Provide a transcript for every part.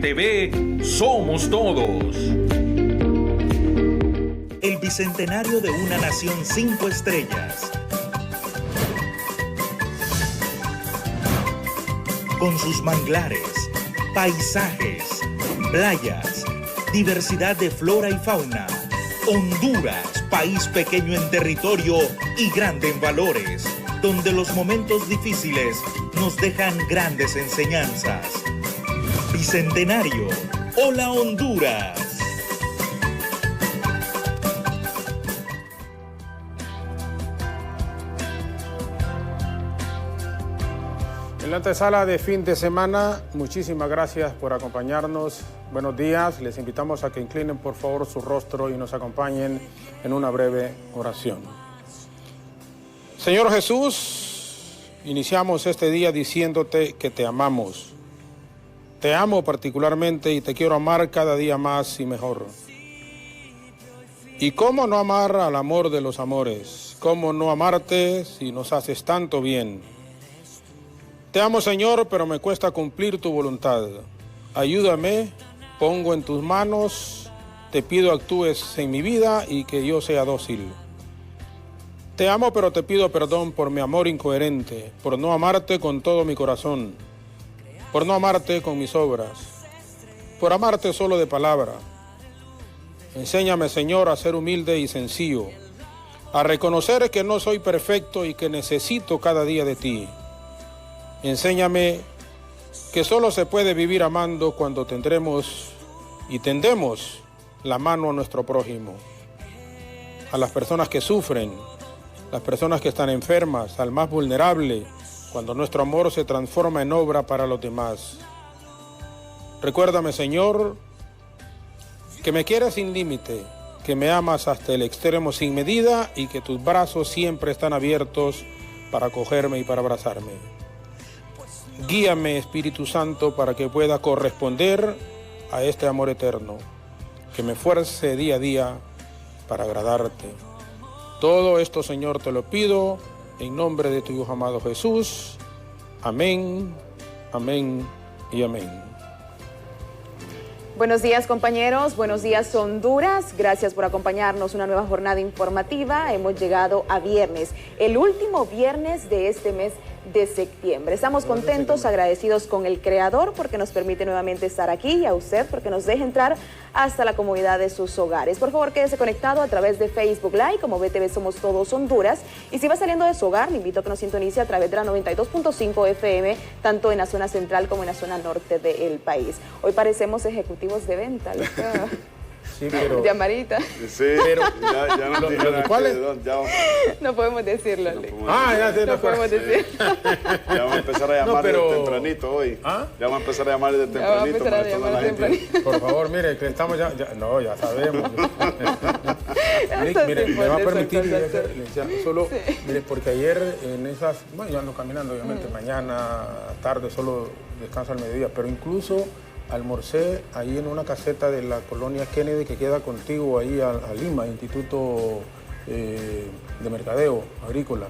TV somos todos. El bicentenario de una nación 5 estrellas. Con sus manglares, paisajes, playas, diversidad de flora y fauna. Honduras, país pequeño en territorio y grande en valores, donde los momentos difíciles nos dejan grandes enseñanzas. Bicentenario. ¡Hola, Honduras! En la antesala de fin de semana, muchísimas gracias por acompañarnos. Buenos días, les invitamos a que inclinen por favor su rostro y nos acompañen en una breve oración. Señor Jesús, iniciamos este día diciéndote que te amamos. Te amo particularmente y te quiero amar cada día más y mejor. ¿Y cómo no amar al amor de los amores? ¿Cómo no amarte si nos haces tanto bien? Te amo, Señor, pero me cuesta cumplir tu voluntad. Ayúdame, pongo en tus manos, te pido actúes en mi vida y que yo sea dócil. Te amo, pero te pido perdón por mi amor incoherente, por no amarte con todo mi corazón, por no amarte con mis obras, por amarte solo de palabra. Enséñame, Señor, a ser humilde y sencillo, a reconocer que no soy perfecto y que necesito cada día de ti. Enséñame que solo se puede vivir amando cuando tendremos y tendemos la mano a nuestro prójimo, a las personas que sufren, las personas que están enfermas, al más vulnerable, cuando nuestro amor se transforma en obra para los demás. Recuérdame, Señor, que me quieres sin límite, que me amas hasta el extremo sin medida y que tus brazos siempre están abiertos para acogerme y para abrazarme. Guíame, Espíritu Santo, para que pueda corresponder a este amor eterno, que me fuerce día a día para agradarte. Todo esto, Señor, te lo pido en nombre de tu Hijo amado Jesús. Amén, amén y amén. Buenos días, compañeros, buenos días, Honduras. Gracias por acompañarnos una nueva jornada informativa. Hemos llegado a viernes, el último viernes de este mes de septiembre. Estamos contentos, agradecidos con el Creador porque nos permite nuevamente estar aquí y a usted porque nos deja entrar hasta la comodidad de sus hogares. Por favor, quédese conectado a través de Facebook Live como BTV Somos Todos Honduras. Y si va saliendo de su hogar, le invito a que nos sintonice a través de la 92.5 FM, tanto en la zona central como en la zona norte del país. Hoy parecemos ejecutivos de venta, Sí, pero... Llamarita. Sí, pero ya no tiene ¿cuál es? No podemos decirlo, ya sé, no podemos decir. Ya vamos a empezar a llamar desde tempranito hoy. ¿Ah? Ya vamos a empezar a llamar desde tempranito. Vamos a empezar a llamar tempranito. Por favor, mire, que estamos ya ya sabemos. Mire, me va a permitir, solo, sí. Mire, porque ayer en esas, bueno, yo ando caminando, obviamente, mañana, tarde, solo descanso al mediodía, pero incluso almorcé ahí en una caseta de la colonia Kennedy que queda contigo ahí a Lima, Instituto de Mercadeo Agrícola.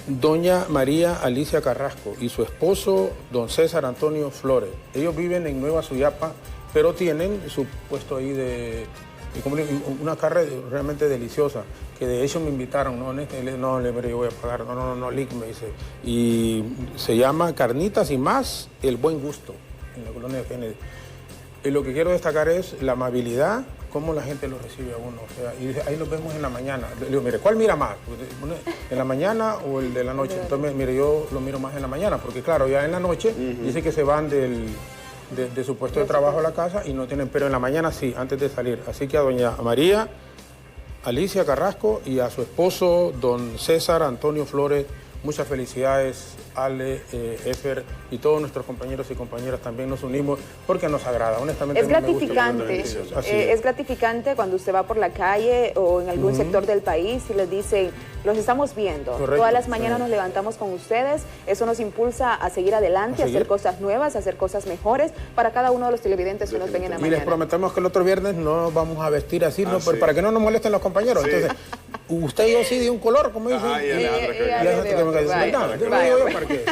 Doña María Alicia Carrasco y su esposo, don César Antonio Flores. Ellos viven en Nueva Suyapa, pero tienen su puesto ahí de una carne realmente deliciosa, que de hecho me invitaron, no, yo voy a pagar, no, Lick me dice, y se llama Carnitas y Más, El Buen Gusto, en la colonia de Kennedy. Y lo que quiero destacar es la amabilidad, cómo la gente lo recibe a uno. O sea, y ahí lo vemos en la mañana. Le digo, mire, ¿cuál mira más? ¿En la mañana o el de la noche? Entonces, mire, yo lo miro más en la mañana, porque claro, ya en la noche dice que se van de su puesto de trabajo a la casa y no tienen, pero en la mañana sí, antes de salir. Así que a doña María Alicia Carrasco y a su esposo, don César Antonio Flores, muchas felicidades. Ale, Efer y todos nuestros compañeros y compañeras también nos unimos porque nos agrada, honestamente. Es gratificante, es gratificante cuando usted va por la calle o en algún sector del país y les dicen, los estamos viendo. Correcto. Todas las mañanas nos levantamos con ustedes, eso nos impulsa a seguir adelante, a hacer cosas nuevas, a hacer cosas mejores para cada uno de los televidentes que nos ven en la mañana. Y les prometemos que el otro viernes no vamos a vestir así, ¿no? Para que no nos molesten los compañeros. Sí. Entonces, Usted y yo sí de un color, como dice.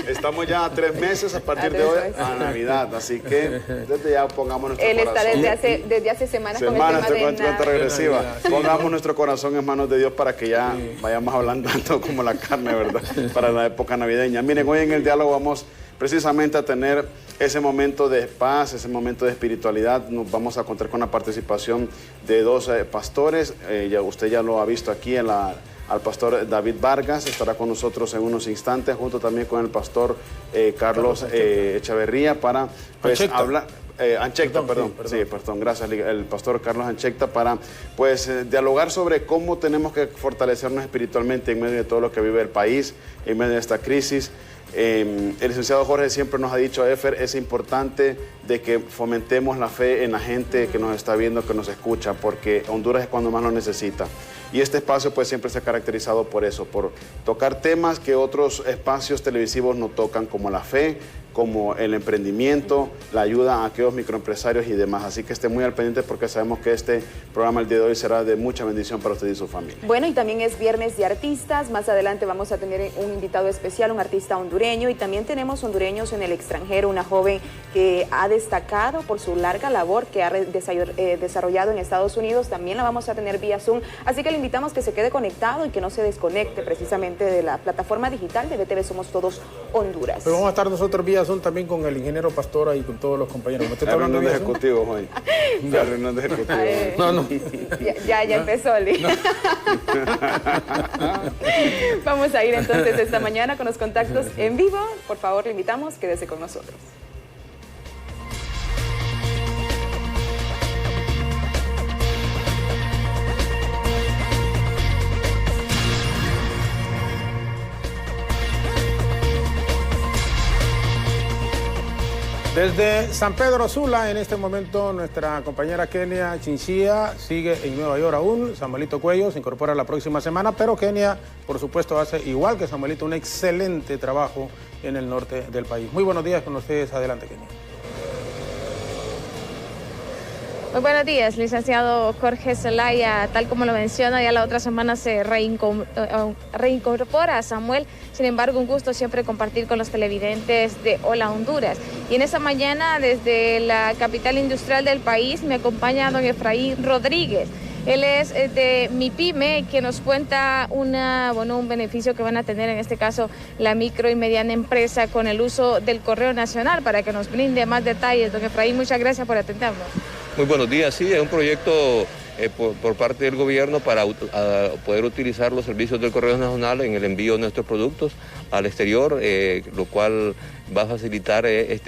Estamos ya a 3 meses a partir de hoy a Navidad, así que desde ya pongamos nuestro corazón. Él está desde hace semanas con el tema de cuenta regresiva. Pongamos nuestro corazón en manos de Dios para que ya vayamos ablandando como la carne, ¿verdad? Para la época navideña. Miren, hoy en el diálogo vamos precisamente a tener ese momento de paz, ese momento de espiritualidad. Nos vamos a contar con la participación de 2 pastores. Usted ya lo ha visto aquí al pastor David Vargas, estará con nosotros en unos instantes, junto también con el pastor Carlos Echeverría para hablar. Anchecta, perdón. Sí, perdón, gracias, el pastor Carlos Anchecta, para dialogar sobre cómo tenemos que fortalecernos espiritualmente en medio de todo lo que vive el país, en medio de esta crisis. El licenciado Jorge siempre nos ha dicho, Efer, es importante de que fomentemos la fe en la gente que nos está viendo, que nos escucha, porque Honduras es cuando más lo necesita. Y este espacio pues siempre se ha caracterizado por eso, por tocar temas que otros espacios televisivos no tocan, como la fe, como el emprendimiento, la ayuda a aquellos microempresarios y demás. Así que esté muy al pendiente porque sabemos que este programa el día de hoy será de mucha bendición para usted y su familia. Bueno, y también es viernes de artistas. Más adelante vamos a tener un invitado especial, un artista hondureño, y también tenemos hondureños en el extranjero, una joven que ha destacado por su larga labor que ha desarrollado en Estados Unidos. También la vamos a tener vía Zoom. Así que le invitamos que se quede conectado y que no se desconecte precisamente de la plataforma digital de BTV Somos Todos Honduras. Pero vamos a estar nosotros vía Zoom también con el ingeniero Pastora y con todos los compañeros. La reunión de ejecutivos hoy. La reunión de ejecutivos. No. Ya empezó, Lee. No. Vamos a ir entonces esta mañana con los contactos en vivo. Por favor, le invitamos, quédese con nosotros. Desde San Pedro Sula, en este momento, nuestra compañera Kenia Chinchilla sigue en Nueva York aún. Samuelito Cuello se incorpora la próxima semana, pero Kenia, por supuesto, hace igual que Samuelito un excelente trabajo en el norte del país. Muy buenos días con ustedes. Adelante, Kenia. Muy buenos días, licenciado Jorge Zelaya. Tal como lo menciona, ya la otra semana se reincorpora a Samuel. Sin embargo, un gusto siempre compartir con los televidentes de Hola Honduras. Y en esta mañana, desde la capital industrial del país, me acompaña don Efraín Rodríguez. Él es de MIPYME, que nos cuenta un beneficio que van a tener, en este caso, la micro y mediana empresa con el uso del Correo Nacional, para que nos brinde más detalles. Don Efraín, muchas gracias por atendernos. Muy buenos días. Sí, es un proyecto por parte del gobierno para poder utilizar los servicios del Correo Nacional en el envío de nuestros productos al exterior, lo cual va a facilitar el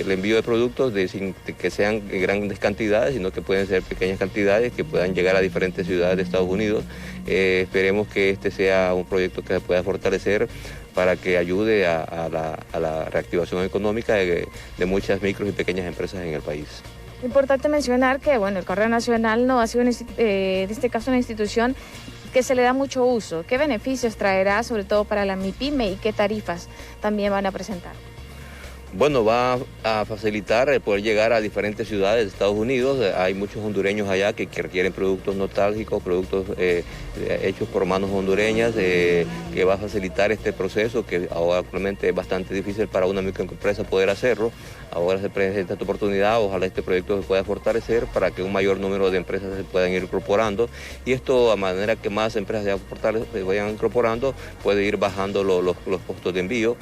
envío de productos sin que sean grandes cantidades, sino que pueden ser pequeñas cantidades que puedan llegar a diferentes ciudades de Estados Unidos. Esperemos que este sea un proyecto que se pueda fortalecer para que ayude a la reactivación económica de muchas micros y pequeñas empresas en el país. Importante mencionar que el Correo Nacional no ha sido en este caso una institución que se le da mucho uso. ¿Qué beneficios traerá, sobre todo para la MIPYME, y qué tarifas también van a presentar? Bueno, va a facilitar el poder llegar a diferentes ciudades de Estados Unidos. Hay muchos hondureños allá que requieren productos nostálgicos, productos hechos por manos hondureñas, que va a facilitar este proceso que ahora actualmente es bastante difícil para una microempresa poder hacerlo. Ahora se presenta esta oportunidad, ojalá este proyecto se pueda fortalecer para que un mayor número de empresas se puedan ir incorporando, y esto, a manera que más empresas se vayan incorporando, puede ir bajando los costos de envío.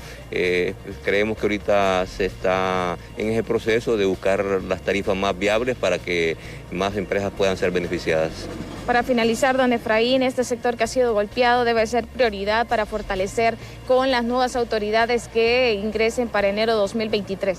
Creemos que ahorita se está en ese proceso de buscar las tarifas más viables para que más empresas puedan ser beneficiadas. Para finalizar, don Efraín, este sector que ha sido golpeado debe ser prioridad para fortalecer con las nuevas autoridades que ingresen para enero 2023.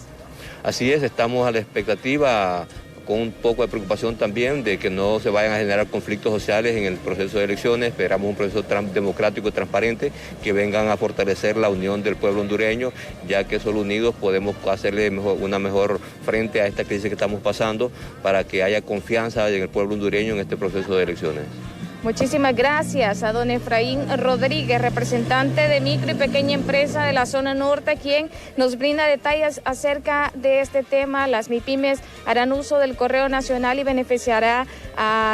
Así es, estamos a la expectativa, con un poco de preocupación también de que no se vayan a generar conflictos sociales en el proceso de elecciones. Esperamos un proceso democrático y transparente que vengan a fortalecer la unión del pueblo hondureño, ya que solo unidos podemos hacerle una mejor frente a esta crisis que estamos pasando, para que haya confianza en el pueblo hondureño en este proceso de elecciones. Muchísimas gracias a don Efraín Rodríguez, representante de micro y pequeña empresa de la zona norte, quien nos brinda detalles acerca de este tema. Las MIPYMES harán uso del correo nacional y beneficiará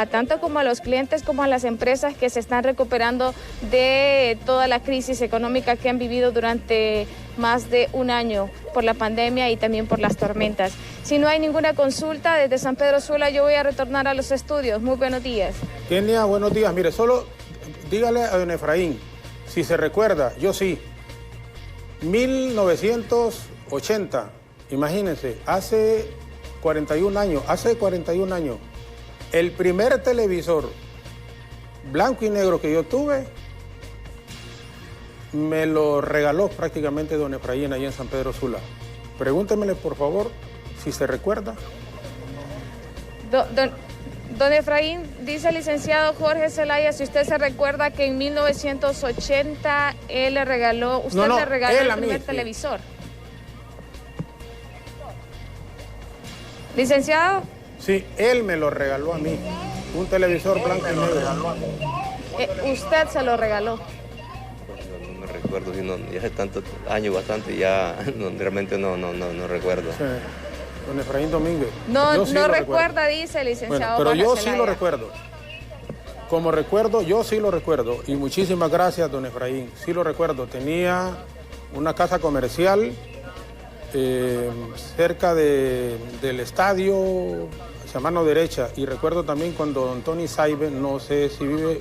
tanto como a los clientes como a las empresas que se están recuperando de toda la crisis económica que han vivido durante más de un año por la pandemia y también por las tormentas. Si no hay ninguna consulta desde San Pedro Sula, yo voy a retornar a los estudios. Muy buenos días. Kenia, buenos días. Mire, solo dígale a don Efraín, si se recuerda, yo sí, 1980, imagínense, hace 41 años, el primer televisor blanco y negro que yo tuve, me lo regaló prácticamente don Efraín allá en San Pedro Sula. Pregúntemele, por favor, si se recuerda. Don Efraín, dice el licenciado Jorge Zelaya, si usted se recuerda que en 1980 él le regaló, le regaló el primer televisor. ¿Licenciado? Sí, él me lo regaló a mí, un televisor blanco y negro. ¿Usted se lo regaló? Recuerdo, ya hace tantos años, bastante, ya realmente no recuerdo. Sí. Don Efraín Domínguez. No recuerda, dice el licenciado. Bueno, pero yo Zelaya. sí lo recuerdo. Como recuerdo, yo sí lo recuerdo. Y muchísimas gracias, don Efraín. Sí lo recuerdo. Tenía una casa comercial cerca del estadio, hacia mano derecha. Y recuerdo también cuando don Tony Saibe, no sé si vive,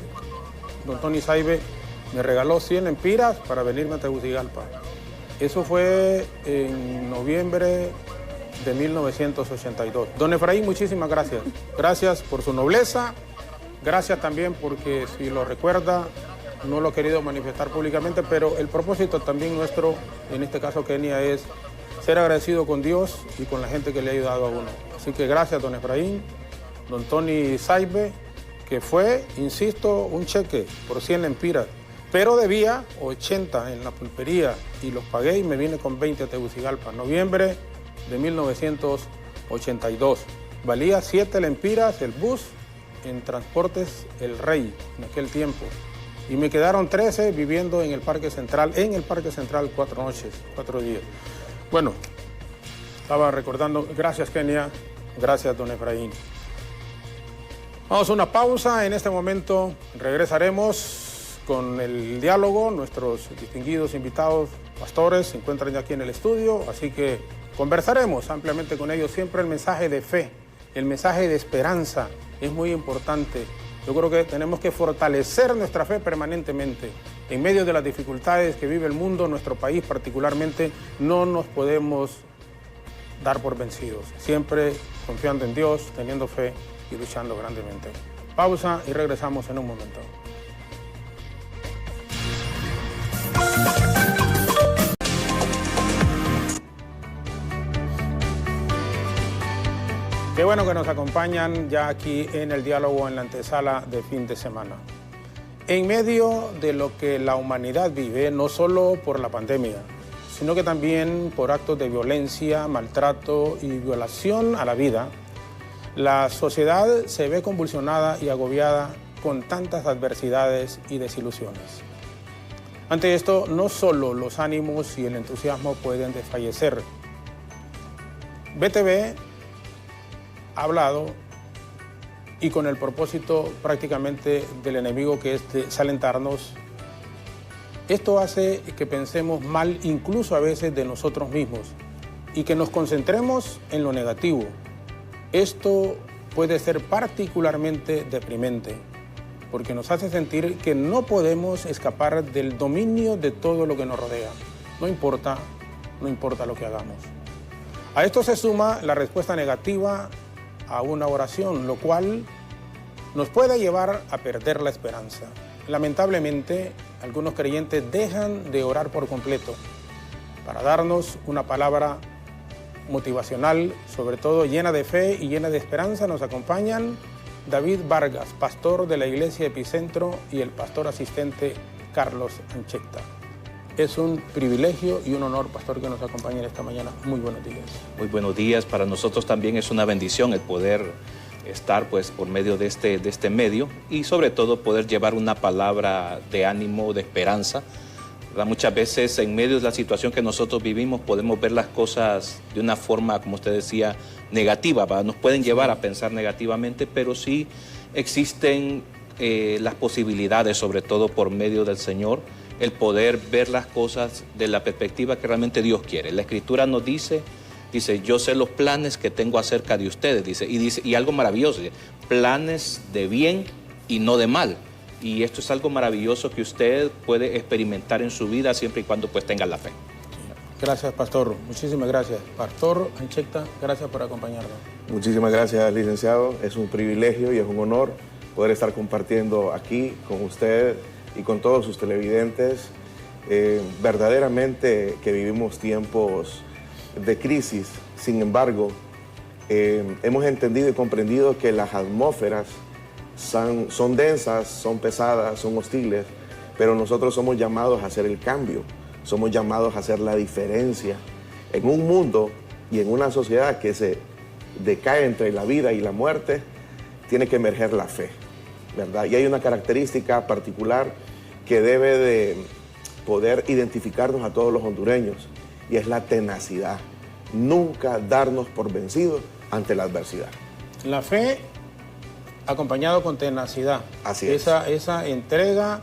don Tony Saibe, me regaló 100 lempiras para venirme a Tegucigalpa. Eso fue en noviembre de 1982. Don Efraín, muchísimas gracias. Gracias por su nobleza. Gracias también porque, si lo recuerda, no lo he querido manifestar públicamente, pero el propósito también nuestro, en este caso Kenia, es ser agradecido con Dios y con la gente que le ha ayudado a uno. Así que gracias, don Efraín, don Tony Saibe, que fue, insisto, un cheque por 100 lempiras. Pero debía 80 en la pulpería y los pagué y me vine con 20 a Tegucigalpa, noviembre de 1982. Valía 7 lempiras el bus en Transportes El Rey en aquel tiempo. Y me quedaron 13 viviendo en el Parque Central, 4 noches, 4 días. Bueno, estaba recordando, gracias Kenia, gracias don Efraín. Vamos a una pausa, en este momento regresaremos con el diálogo. Nuestros distinguidos invitados, pastores, se encuentran ya aquí en el estudio, así que conversaremos ampliamente con ellos. Siempre el mensaje de fe, el mensaje de esperanza es muy importante. Yo creo que tenemos que fortalecer nuestra fe permanentemente. En medio de las dificultades que vive el mundo, nuestro país particularmente, no nos podemos dar por vencidos. Siempre confiando en Dios, teniendo fe y luchando grandemente. Pausa y regresamos en un momento. Qué bueno que nos acompañan ya aquí en el diálogo, en la antesala de fin de semana. En medio de lo que la humanidad vive, no solo por la pandemia, sino que también por actos de violencia, maltrato y violación a la vida, la sociedad se ve convulsionada y agobiada con tantas adversidades y desilusiones. Ante esto, no solo los ánimos y el entusiasmo pueden desfallecer. BTV ha hablado, y con el propósito prácticamente del enemigo, que es desalentarnos. Esto hace que pensemos mal incluso a veces de nosotros mismos y que nos concentremos en lo negativo. Esto puede ser particularmente deprimente porque nos hace sentir que no podemos escapar del dominio de todo lo que nos rodea. No importa lo que hagamos. A esto se suma la respuesta negativa a una oración, lo cual nos puede llevar a perder la esperanza. Lamentablemente, algunos creyentes dejan de orar por completo. Para darnos una palabra motivacional, sobre todo llena de fe y llena de esperanza, nos acompañan David Vargas, pastor de la Iglesia Epicentro, y el pastor asistente Carlos Ancheta. Es un privilegio y un honor, pastor, que nos acompañen esta mañana. Muy buenos días. Muy buenos días. Para nosotros también es una bendición el poder estar pues por medio de este medio y sobre todo poder llevar una palabra de ánimo, de esperanza. ¿Verdad? Muchas veces en medio de la situación que nosotros vivimos podemos ver las cosas de una forma, como usted decía, negativa, ¿verdad? Nos pueden llevar a pensar negativamente, pero sí existen las posibilidades, sobre todo por medio del Señor, el poder ver las cosas de la perspectiva que realmente Dios quiere. La Escritura nos dice, yo sé los planes que tengo acerca de ustedes, y algo maravilloso, planes de bien y no de mal. Y esto es algo maravilloso que usted puede experimentar en su vida siempre y cuando pues tenga la fe. Gracias, pastor. Muchísimas gracias. Pastor Ancheta, gracias por acompañarnos. Muchísimas gracias, licenciado. Es un privilegio y es un honor poder estar compartiendo aquí con usted y con todos sus televidentes. Verdaderamente que vivimos tiempos de crisis. Sin embargo, hemos entendido y comprendido que las atmósferas son densas, son pesadas, son hostiles, pero nosotros somos llamados a hacer el cambio, somos llamados a hacer la diferencia. En un mundo y en una sociedad que se decae entre la vida y la muerte, tiene que emerger la fe, ¿verdad? Y hay una característica particular que debe de poder identificarnos a todos los hondureños, y es la tenacidad. Nunca darnos por vencidos ante la adversidad. La fe acompañado con tenacidad. Así es. Esa entrega,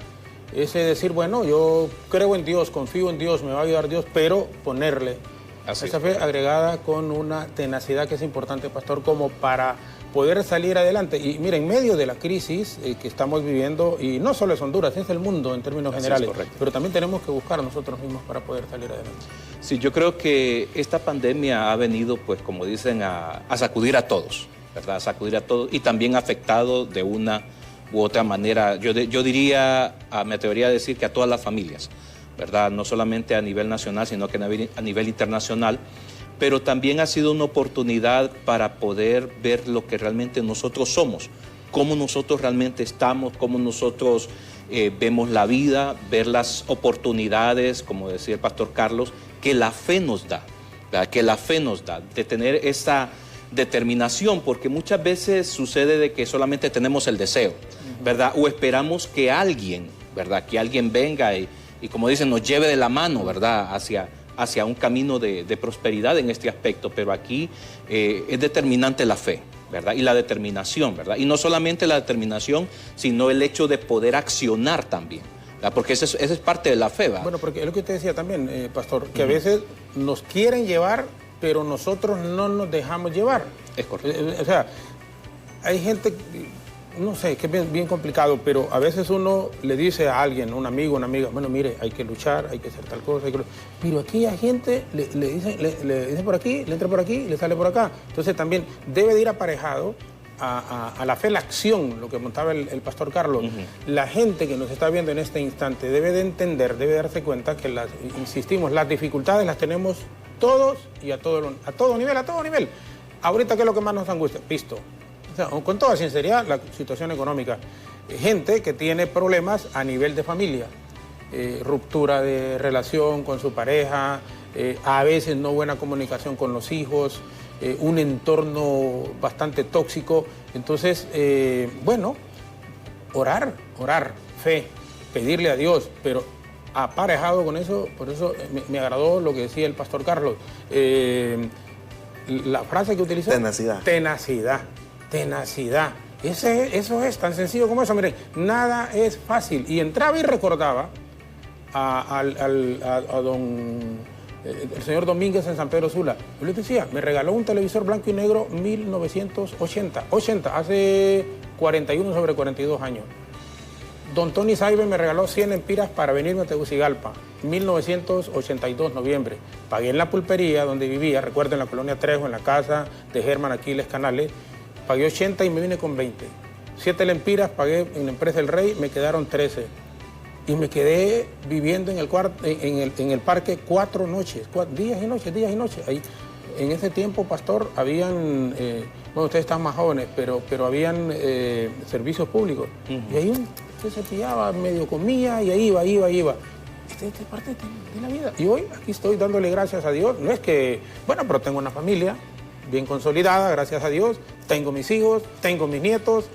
ese decir, bueno, yo creo en Dios, confío en Dios, me va a ayudar Dios, pero ponerle esa fe agregada con una tenacidad que es importante, pastor, como para poder salir adelante. Y mira, en medio de la crisis que estamos viviendo, y no solo es Honduras, es el mundo en términos generales, pero también tenemos que buscar nosotros mismos para poder salir adelante. Sí, yo creo que esta pandemia ha venido, pues como dicen, a sacudir a todos, ¿verdad? A sacudir a todos, y también ha afectado de una u otra manera, yo diría, me atrevería a decir que a todas las familias, ¿verdad? No solamente a nivel nacional, sino que a nivel internacional, pero también ha sido una oportunidad para poder ver lo que realmente nosotros somos, cómo nosotros realmente estamos, cómo nosotros vemos la vida, ver las oportunidades, como decía el pastor Carlos, que la fe nos da, ¿verdad? Que la fe nos da, de tener esa determinación, porque muchas veces sucede de que solamente tenemos el deseo, ¿verdad? O esperamos que alguien, ¿verdad? Que alguien venga y como dicen, nos lleve de la mano, ¿verdad? Hacia un camino de prosperidad en este aspecto, pero aquí es determinante la fe, ¿verdad? Y la determinación, ¿verdad? Y no solamente la determinación, sino el hecho de poder accionar también, ¿verdad? Porque esa es parte de la fe, ¿verdad? Bueno, porque es lo que usted decía también, pastor, que a veces nos quieren llevar, pero nosotros no nos dejamos llevar. Es correcto. O sea, hay gente, no sé, que es bien complicado, pero a veces uno le dice a alguien, un amigo, una amiga, bueno, mire, hay que luchar, hay que hacer tal cosa, pero aquí hay gente, le dice por aquí, le entra por aquí, le sale por acá. Entonces también debe de ir aparejado a la fe, la acción, lo que montaba el pastor Carlos. La gente que nos está viendo en este instante debe de entender, debe darse cuenta que, insistimos, las dificultades las tenemos todos y a todo nivel. Ahorita, ¿qué es lo que más nos angustia? Visto. O sea, con toda sinceridad, la situación económica. Gente que tiene problemas a nivel de familia, ruptura de relación con su pareja, a veces no buena comunicación con los hijos, un entorno bastante tóxico. Entonces, bueno, orar, fe, pedirle a Dios, pero aparejado con eso. Por eso me agradó lo que decía el pastor Carlos. La frase que utilizó. Tenacidad. Eso es tan sencillo como eso. Miren, nada es fácil. Y entraba y recordaba el señor Domínguez en San Pedro Sula. Yo les decía, me regaló un televisor blanco y negro 1980, hace 41 sobre 42 años. Don Tony Saibe me regaló 100 empiras para venirme a Tegucigalpa, 1982, noviembre. Pagué en la pulpería donde vivía, recuerden, en la colonia Trejo, en la casa de Germán Aquiles Canales. Pagué 80 y me vine con 20. 7 lempiras pagué en la empresa El Rey, me quedaron 13. Y me quedé viviendo en el parque 4 noches, días y noches. Ahí, en ese tiempo, pastor, habían, bueno, ustedes están más jóvenes, pero habían servicios públicos. Y ahí usted se pillaba, medio comía y ahí iba. Esta es parte de la vida. Y hoy aquí estoy dándole gracias a Dios. No es que, bueno, pero tengo una familia, bien consolidada, gracias a Dios. Tengo mis hijos, tengo mis nietos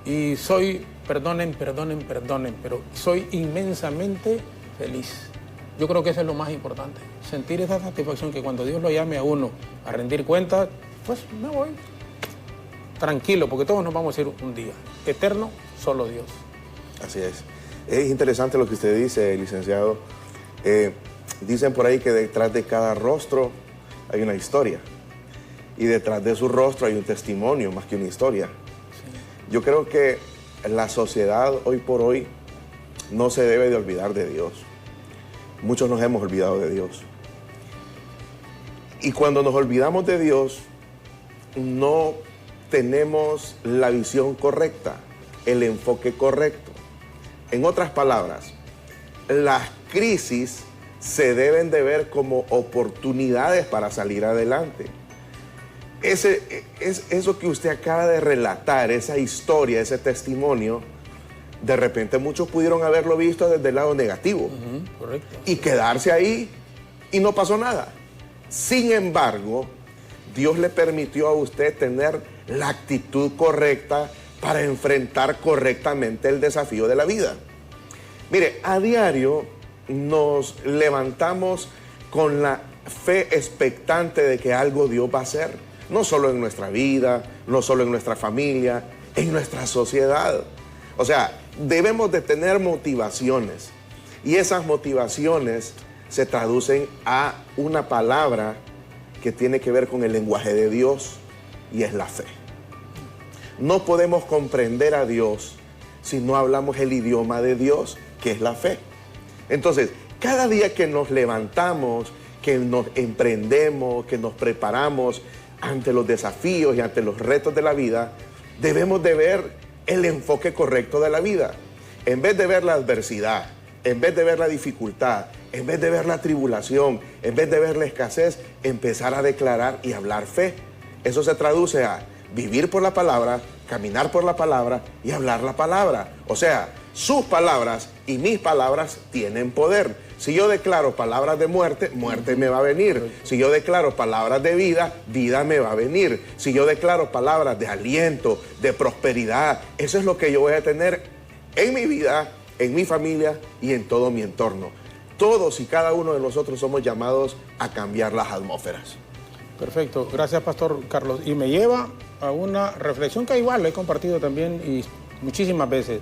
y soy, perdonen, pero soy inmensamente feliz. Yo creo que eso es lo más importante, sentir esa satisfacción que cuando Dios lo llame a uno a rendir cuentas, pues me voy tranquilo, porque todos nos vamos a ir un día. Eterno, solo Dios. Así es. Es interesante lo que usted dice, licenciado. Dicen por ahí que detrás de cada rostro hay una historia. Y detrás de su rostro hay un testimonio más que una historia. Sí. Yo creo que la sociedad hoy por hoy no se debe de olvidar de Dios. Muchos nos hemos olvidado de Dios. Y cuando nos olvidamos de Dios, no tenemos la visión correcta, el enfoque correcto. En otras palabras, las crisis se deben de ver como oportunidades para salir adelante. Eso que usted acaba de relatar, esa historia, ese testimonio, de repente muchos pudieron haberlo visto desde el lado negativo. Correcto. Y quedarse ahí y no pasó nada. Sin embargo, Dios le permitió a usted tener la actitud correcta para enfrentar correctamente el desafío de la vida. Mire, a diario nos levantamos con la fe expectante de que algo Dios va a hacer, no solo en nuestra vida, no solo en nuestra familia, en nuestra sociedad. O sea, debemos de tener motivaciones y esas motivaciones se traducen a una palabra que tiene que ver con el lenguaje de Dios y es la fe. No podemos comprender a Dios si no hablamos el idioma de Dios, que es la fe. Entonces, cada día que nos levantamos, que nos emprendemos, que nos preparamos ante los desafíos y ante los retos de la vida, debemos de ver el enfoque correcto de la vida. En vez de ver la adversidad, en vez de ver la dificultad, en vez de ver la tribulación, en vez de ver la escasez, empezar a declarar y hablar fe. Eso se traduce a vivir por la palabra, caminar por la palabra y hablar la palabra. O sea, sus palabras y mis palabras tienen poder. Si yo declaro palabras de muerte, muerte me va a venir. Si yo declaro palabras de vida, vida me va a venir. Si yo declaro palabras de aliento, de prosperidad, eso es lo que yo voy a tener en mi vida, en mi familia y en todo mi entorno. Todos y cada uno de nosotros somos llamados a cambiar las atmósferas. Perfecto, gracias Pastor Carlos. Y me lleva a una reflexión que igual lo he compartido también y muchísimas veces.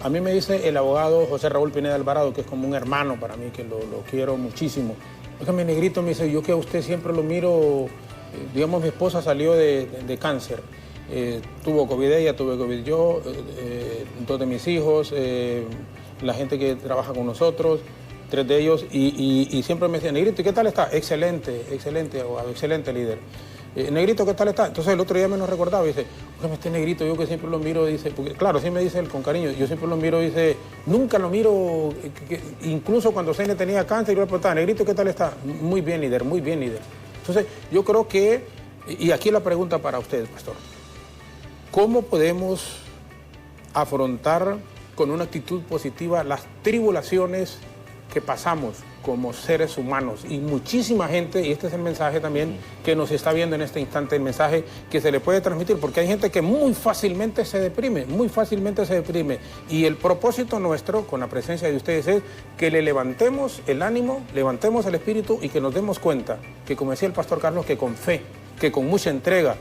A mí me dice el abogado José Raúl Pineda Alvarado, que es como un hermano para mí, que lo quiero muchísimo. Es que mi negrito me dice, yo que a usted siempre lo miro, digamos mi esposa salió de cáncer, tuvo COVID ella, tuve COVID yo, 2 de mis hijos, la gente que trabaja con nosotros, 3 de ellos, y siempre me decía, negrito, ¿y qué tal está? Excelente, excelente abogado, excelente líder. Negrito, ¿qué tal está? Entonces el otro día me lo recordaba y dice, oye, este negrito, yo que siempre lo miro, dice, porque claro, sí me dice él con cariño, yo siempre lo miro, dice, nunca lo miro, incluso cuando Zeynep tenía cáncer, yo le preguntaba, negrito, ¿qué tal está? Muy bien, líder, muy bien, líder. Entonces yo creo que, y aquí la pregunta para ustedes, pastor, ¿cómo podemos afrontar con una actitud positiva las tribulaciones que pasamos como seres humanos? Y muchísima gente, y este es el mensaje también que nos está viendo en este instante, el mensaje que se le puede transmitir, porque hay gente que muy fácilmente se deprime, y el propósito nuestro con la presencia de ustedes es que le levantemos el ánimo, levantemos el espíritu y que nos demos cuenta que, como decía el pastor Carlos, que con fe, que con mucha entrega,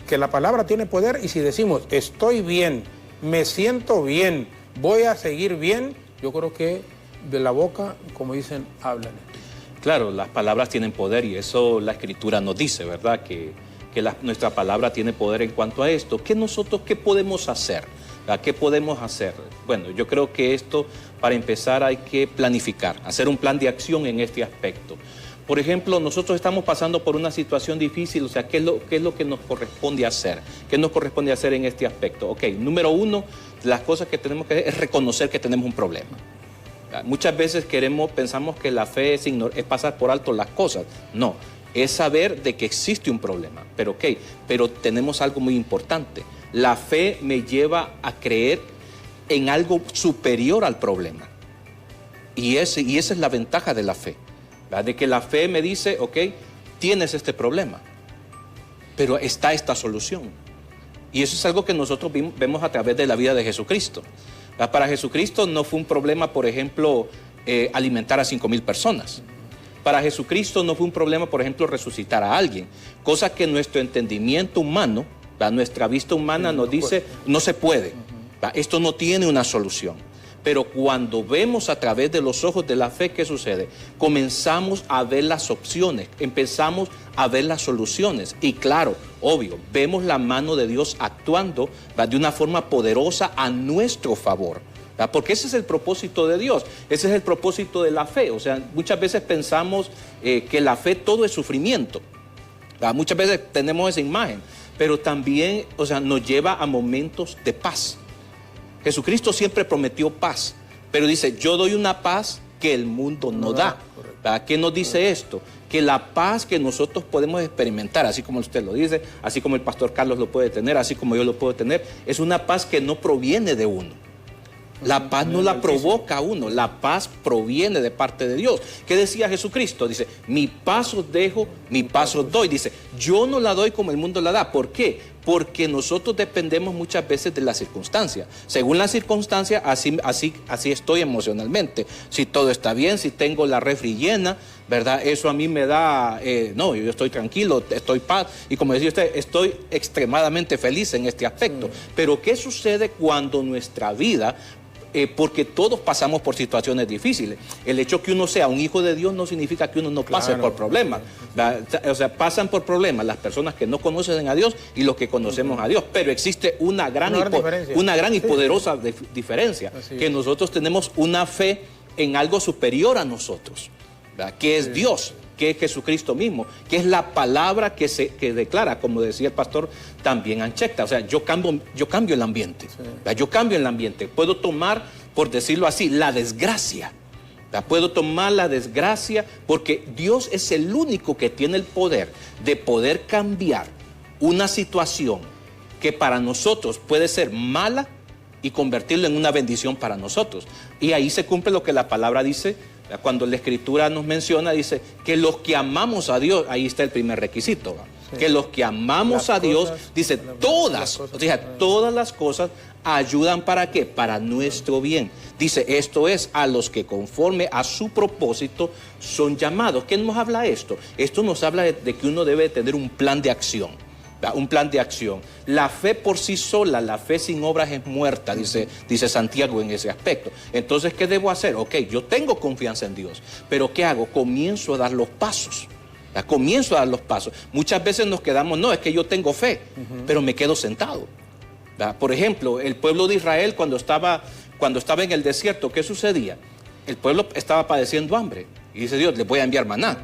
que la palabra tiene poder, y si decimos estoy bien, me siento bien, voy a seguir bien, yo creo que de la boca, como dicen, hablan. Claro, las palabras tienen poder y eso la Escritura nos dice, ¿verdad? Que nuestra palabra tiene poder en cuanto a esto. ¿Qué podemos hacer? ¿Qué podemos hacer? Bueno, yo creo que esto, para empezar, hay que planificar, hacer un plan de acción en este aspecto. Por ejemplo, nosotros estamos pasando por una situación difícil, o sea, ¿qué es lo que nos corresponde hacer? ¿Qué nos corresponde hacer en este aspecto? Ok, número 1, las cosas que tenemos que hacer es reconocer que tenemos un problema. Muchas veces pensamos que la fe es pasar por alto las cosas. No, es saber de que existe un problema. Pero tenemos algo muy importante. La fe me lleva a creer en algo superior al problema. Y esa es la ventaja de la fe, ¿verdad? De que la fe me dice, ok, tienes este problema, pero está esta solución. Y eso es algo que nosotros vemos a través de la vida de Jesucristo. Para Jesucristo no fue un problema, por ejemplo, alimentar a 5,000 personas. Para Jesucristo no fue un problema, por ejemplo, resucitar a alguien. Cosa que nuestro entendimiento humano, nuestra vista humana nos dice, no se puede. Esto no tiene una solución. Pero cuando vemos a través de los ojos de la fe, ¿qué sucede? Comenzamos a ver las opciones, empezamos a ver las soluciones. Y claro, obvio, vemos la mano de Dios actuando de una forma poderosa a nuestro favor. Porque ese es el propósito de Dios, ese es el propósito de la fe. O sea, muchas veces pensamos que la fe todo es sufrimiento. Muchas veces tenemos esa imagen, pero también, o sea, nos lleva a momentos de paz. Jesucristo siempre prometió paz, pero dice, yo doy una paz que el mundo no da. ¿Qué nos dice esto? Que la paz que nosotros podemos experimentar, así como usted lo dice, así como el pastor Carlos lo puede tener, así como yo lo puedo tener, es una paz que no proviene de uno. La paz no la provoca uno, la paz proviene de parte de Dios. ¿Qué decía Jesucristo? Dice, mi paz os dejo, mi paz os doy. Dice, yo no la doy como el mundo la da. ¿Por qué? Porque nosotros dependemos muchas veces de las circunstancias. Según las circunstancias, así estoy emocionalmente. Si todo está bien, si tengo la refri llena, ¿verdad? Eso a mí me da, no, yo estoy tranquilo, estoy paz. Y como decía usted, estoy extremadamente feliz en este aspecto. Pero ¿qué sucede cuando nuestra vida... porque todos pasamos por situaciones difíciles. El hecho que uno sea un hijo de Dios no significa que uno no pase por problemas. O sea, pasan por problemas las personas que no conocen a Dios y los que conocemos a Dios. Pero existe una gran y poderosa diferencia, que nosotros tenemos una fe en algo superior a nosotros, ¿verdad? Que es Dios, que es Jesucristo mismo, que es la palabra que declara, como decía el pastor, también Ancheta. O sea, yo cambio el ambiente. Yo cambio el ambiente. Puedo tomar, por decirlo así, la desgracia. Puedo tomar la desgracia porque Dios es el único que tiene el poder de poder cambiar una situación que para nosotros puede ser mala y convertirlo en una bendición para nosotros. Y ahí se cumple lo que la palabra dice. Cuando la Escritura nos menciona, dice que los que amamos a Dios, ahí está el primer requisito, que los que amamos a Dios, dice todas las cosas ayudan ¿para qué? Para nuestro bien. Dice, esto es a los que conforme a su propósito son llamados. ¿Qué nos habla esto? Esto nos habla de que uno debe tener un plan de acción. Un plan de acción. La fe por sí sola, la fe sin obras es muerta, dice Santiago en ese aspecto. Entonces, ¿qué debo hacer? Ok, yo tengo confianza en Dios, pero ¿qué hago? Comienzo a dar los pasos. Comienzo a dar los pasos. Muchas veces nos quedamos, no, es que yo tengo fe, pero me quedo sentado. Por ejemplo, el pueblo de Israel cuando estaba en el desierto, ¿qué sucedía? El pueblo estaba padeciendo hambre y dice Dios, les voy a enviar maná.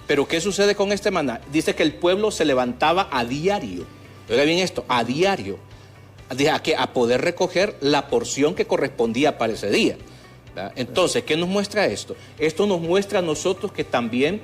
Pero ¿qué sucede con este maná? Dice que el pueblo se levantaba a diario. Oiga bien esto, a diario. A poder recoger la porción que correspondía para ese día. Entonces, ¿qué nos muestra esto? Esto nos muestra a nosotros que también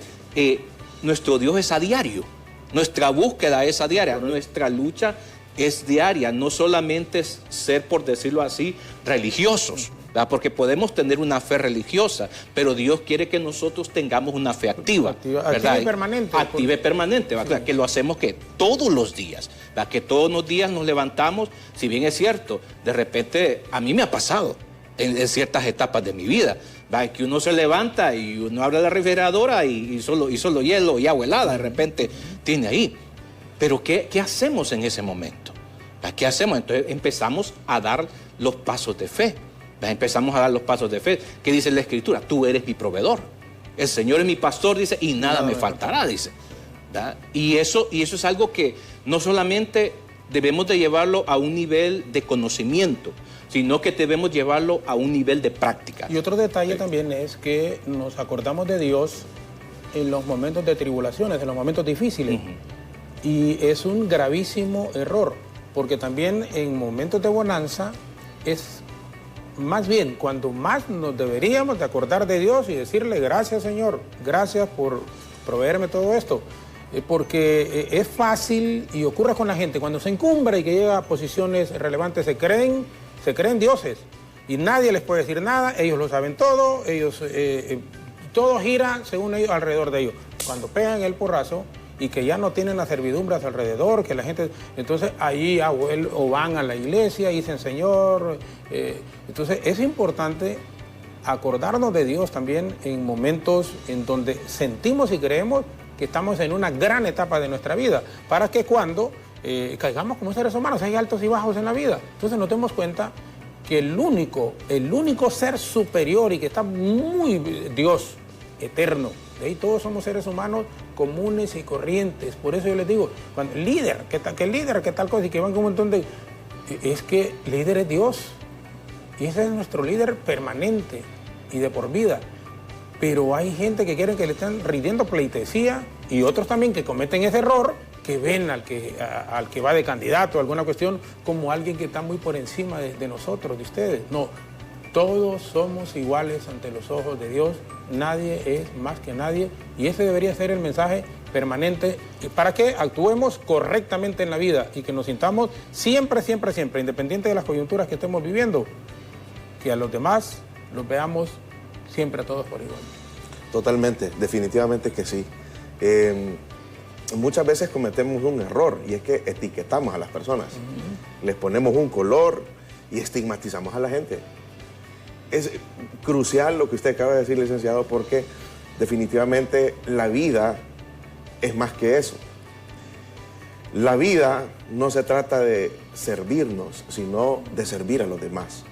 nuestro Dios es a diario. Nuestra búsqueda es a diaria. Nuestra lucha es diaria. No solamente es ser, por decirlo así, religiosos. Porque podemos tener una fe religiosa, pero Dios quiere que nosotros tengamos una fe activa, ¿verdad? Activa y permanente. Activa y permanente, ¿verdad? Que lo hacemos que todos los días, ¿verdad? Que todos los días nos levantamos, si bien es cierto, de repente a mí me ha pasado en ciertas etapas de mi vida, ¿verdad? Que uno se levanta y uno abre la refrigeradora y solo hielo y agua helada de repente tiene ahí. Pero ¿qué hacemos en ese momento? ¿Verdad? ¿Qué hacemos? Entonces empezamos a dar los pasos de fe. Empezamos a dar los pasos de fe. ¿Qué dice la Escritura? Tú eres mi proveedor. El Señor es mi pastor, dice, y nada me faltará, dice. ¿Verdad? Y eso es algo que no solamente debemos de llevarlo a un nivel de conocimiento, sino que debemos llevarlo a un nivel de práctica. Y otro detalle también es que nos acordamos de Dios en los momentos de tribulaciones, en los momentos difíciles. Y es un gravísimo error, porque también en momentos de bonanza es... Más bien, cuando más nos deberíamos de acordar de Dios y decirle gracias, Señor, gracias por proveerme todo esto. Porque es fácil y ocurre con la gente, cuando se encumbra y que llega a posiciones relevantes, se creen dioses y nadie les puede decir nada, ellos lo saben todo, todo gira según ellos alrededor de ellos. Cuando pegan el porrazo y que ya no tienen la servidumbre a su alrededor, que la gente, entonces ahí o van a la iglesia y dicen Señor, entonces es importante acordarnos de Dios también en momentos en donde sentimos y creemos que estamos en una gran etapa de nuestra vida, para que cuando caigamos como seres humanos, hay altos y bajos en la vida, entonces nos demos cuenta que el único ser superior y que está muy Dios eterno, de ahí todos somos seres humanos comunes y corrientes, por eso yo les digo, cuando el líder, que tal cosa, y que van con un montón de... Es que el líder es Dios, y ese es nuestro líder permanente y de por vida, pero hay gente que quieren que le estén rindiendo pleitesía, y otros también que cometen ese error, que ven al que va de candidato a alguna cuestión como alguien que está muy por encima de nosotros, de ustedes. No, todos somos iguales ante los ojos de Dios, nadie es más que nadie, y ese debería ser el mensaje permanente para que actuemos correctamente en la vida y que nos sintamos siempre, independiente de las coyunturas que estemos viviendo, que a los demás los veamos siempre a todos por igual. Totalmente, definitivamente que sí. Muchas veces cometemos un error y es que etiquetamos a las personas. Les ponemos un color y estigmatizamos a la gente. Es crucial lo que usted acaba de decir, licenciado, porque definitivamente la vida es más que eso. La vida no se trata de servirnos, sino de servir a los demás.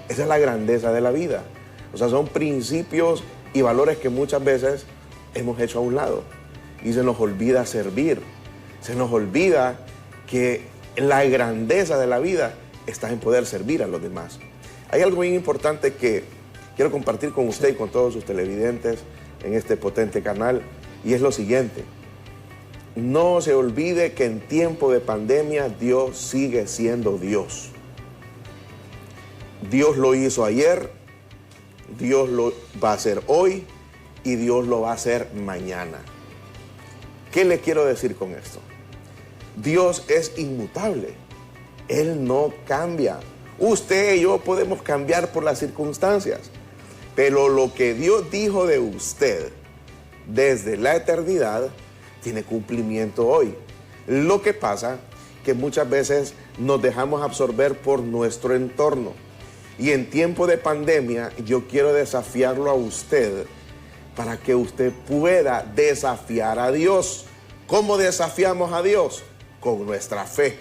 Esa es la grandeza de la vida. O sea, son principios y valores que muchas veces hemos hecho a un lado. Y se nos olvida servir. Se nos olvida que la grandeza de la vida está en poder servir a los demás. Hay algo bien importante que quiero compartir con usted y con todos sus televidentes en este potente canal, y es lo siguiente. No se olvide que en tiempo de pandemia Dios sigue siendo Dios. Dios lo hizo ayer, Dios lo va a hacer hoy y Dios lo va a hacer mañana. ¿Qué le quiero decir con esto? Dios es inmutable. Él no cambia. Usted y yo podemos cambiar por las circunstancias, pero lo que Dios dijo de usted desde la eternidad tiene cumplimiento hoy. Lo que pasa que muchas veces nos dejamos absorber por nuestro entorno. Y en tiempo de pandemia yo quiero desafiarlo a usted para que usted pueda desafiar a Dios. ¿Cómo desafiamos a Dios? Con nuestra fe.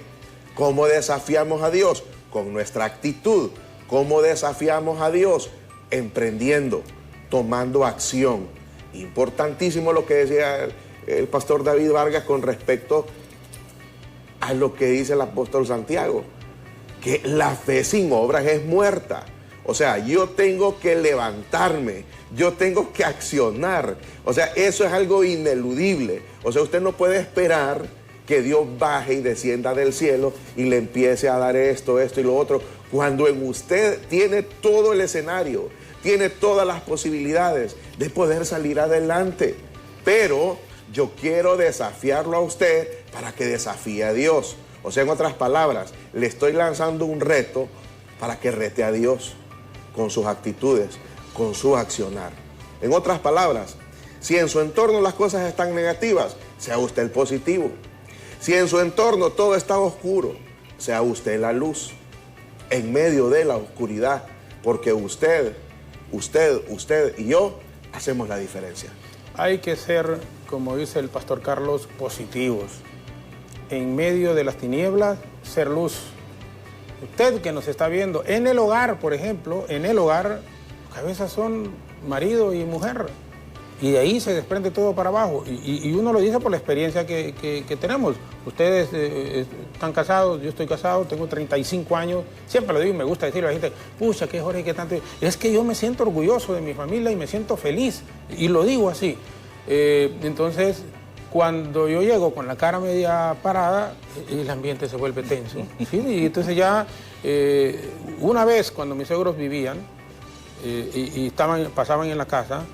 ¿Cómo desafiamos a Dios? Con nuestra actitud. ¿Cómo desafiamos a Dios? Emprendiendo, tomando acción. Importantísimo lo que decía el pastor David Vargas con respecto a lo que dice el apóstol Santiago, que la fe sin obras es muerta. O sea, yo tengo que levantarme, yo tengo que accionar. O sea, eso es algo ineludible. O sea, usted no puede esperar que Dios baje y descienda del cielo y le empiece a dar esto y lo otro, cuando en usted tiene todo el escenario, tiene todas las posibilidades de poder salir adelante. Pero yo quiero desafiarlo a usted para que desafíe a Dios. O sea, en otras palabras, le estoy lanzando un reto para que rete a Dios con sus actitudes, con su accionar. En otras palabras, si en su entorno las cosas están negativas, sea usted el positivo. Si en su entorno todo está oscuro, sea usted la luz en medio de la oscuridad, porque usted y yo hacemos la diferencia. Hay que ser, como dice el pastor Carlos, positivos. En medio de las tinieblas, ser luz. Usted que nos está viendo, en el hogar, por ejemplo, en el hogar, cabezas son marido y mujer. Y de ahí se desprende todo para abajo. Y uno lo dice por la experiencia que tenemos. Ustedes están casados, yo estoy casado, tengo 35 años. Siempre lo digo y me gusta decirle a la gente, pucha, qué Jorge, qué tanto. Es que yo me siento orgulloso de mi familia y me siento feliz. Y lo digo así. Entonces, cuando yo llego con la cara media parada, el ambiente se vuelve tenso. ¿Sí? Y entonces ya, una vez cuando mis suegros vivían y pasaban en la casa,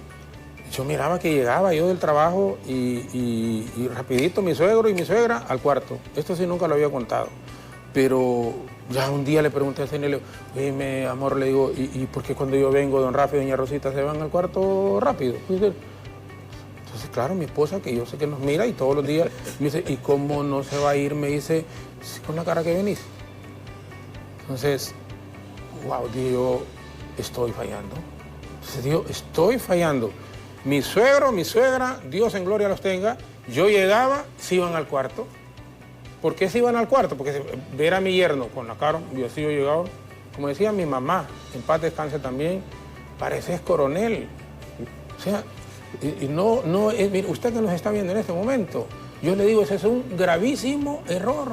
yo miraba que llegaba yo del trabajo y rapidito mi suegro y mi suegra al cuarto. Esto sí nunca lo había contado. Pero ya un día le pregunté a Cenelio, oye, amor, le digo, ¿y por qué cuando yo vengo, don Rafa y doña Rosita se van al cuarto rápido? Entonces claro, mi esposa, que yo sé que nos mira y todos los días me dice, ¿y cómo no se va a ir? Me dice, con la cara que venís. Entonces, wow, digo, estoy fallando. Entonces digo, estoy fallando. Mi suegro, mi suegra, Dios en gloria los tenga, yo llegaba, se iban al cuarto. ¿Por qué se iban al cuarto? Porque ver a mi yerno con la cara, yo así yo llegaba, como decía mi mamá, en paz descanse también, pareces coronel. O sea, y no, mire, usted que nos está viendo en este momento, yo le digo, ese es un gravísimo error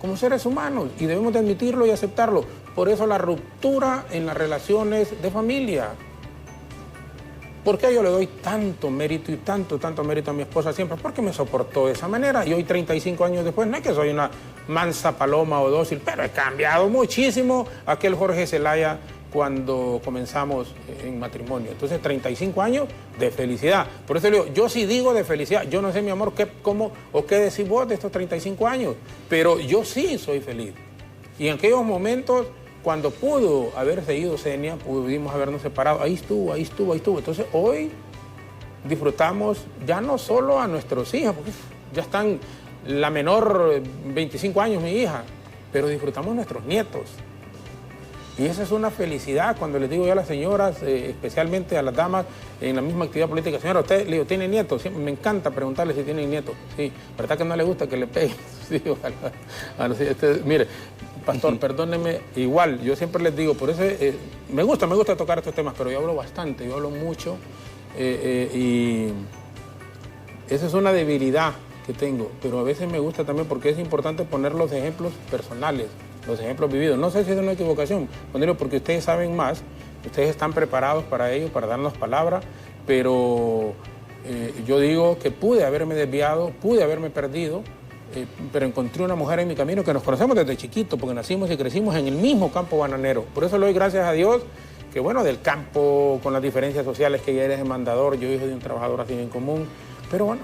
como seres humanos y debemos de admitirlo y aceptarlo. Por eso la ruptura en las relaciones de familia. ¿Por qué yo le doy tanto mérito y tanto mérito a mi esposa siempre? Porque me soportó de esa manera. Y hoy, 35 años después, no es que soy una mansa paloma o dócil, pero he cambiado muchísimo aquel Jorge Zelaya cuando comenzamos en matrimonio. Entonces, 35 años de felicidad. Por eso le digo, yo sí digo de felicidad. Yo no sé, mi amor, cómo o qué decís vos de estos 35 años, pero yo sí soy feliz. Y en aquellos momentos, cuando pudo haberse ido Senia, pudimos habernos separado, ahí estuvo. Entonces hoy disfrutamos ya no solo a nuestros hijos, porque ya están, la menor 25 años mi hija, pero disfrutamos nuestros nietos. Y esa es una felicidad cuando les digo yo a las señoras, especialmente a las damas en la misma actividad política, señora, ¿usted le digo, tiene nietos? Siempre me encanta preguntarle si tienen nietos. Sí, ¿verdad que no le gusta que le peguen? Sí, mire, pastor, perdóneme, igual, yo siempre les digo, por eso me gusta tocar estos temas, pero yo hablo bastante, yo hablo mucho y esa es una debilidad que tengo, pero a veces me gusta también porque es importante poner los ejemplos personales, los ejemplos vividos. No sé si es una equivocación, porque ustedes saben más, ustedes están preparados para ello, para darnos palabra, pero yo digo que pude haberme desviado, pude haberme perdido, pero encontré una mujer en mi camino que nos conocemos desde chiquito, porque nacimos y crecimos en el mismo campo bananero. Por eso le doy gracias a Dios que, bueno, del campo, con las diferencias sociales, que ella era demandador, yo hijo de un trabajador así en común, pero bueno,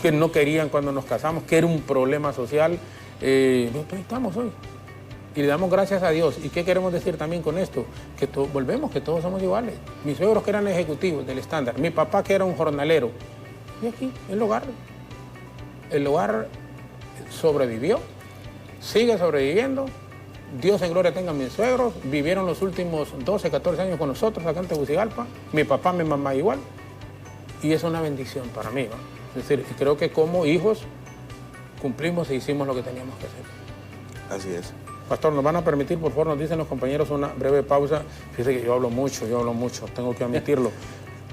que no querían cuando nos casamos, que era un problema social, ahí estamos hoy. Y le damos gracias a Dios. ¿Y qué queremos decir también con esto? Que volvemos, que todos somos iguales. Mis suegros que eran ejecutivos del estándar, mi papá que era un jornalero, y aquí, el hogar sobrevivió, sigue sobreviviendo. Dios en gloria tenga a mis suegros, vivieron los últimos 12, 14 años con nosotros acá en Tegucigalpa, mi papá, mi mamá igual, y es una bendición para mí, ¿no? Es decir, creo que como hijos cumplimos e hicimos lo que teníamos que hacer. Así es. Pastor, ¿nos van a permitir, por favor, nos dicen los compañeros, una breve pausa? Fíjese que yo hablo mucho, tengo que admitirlo.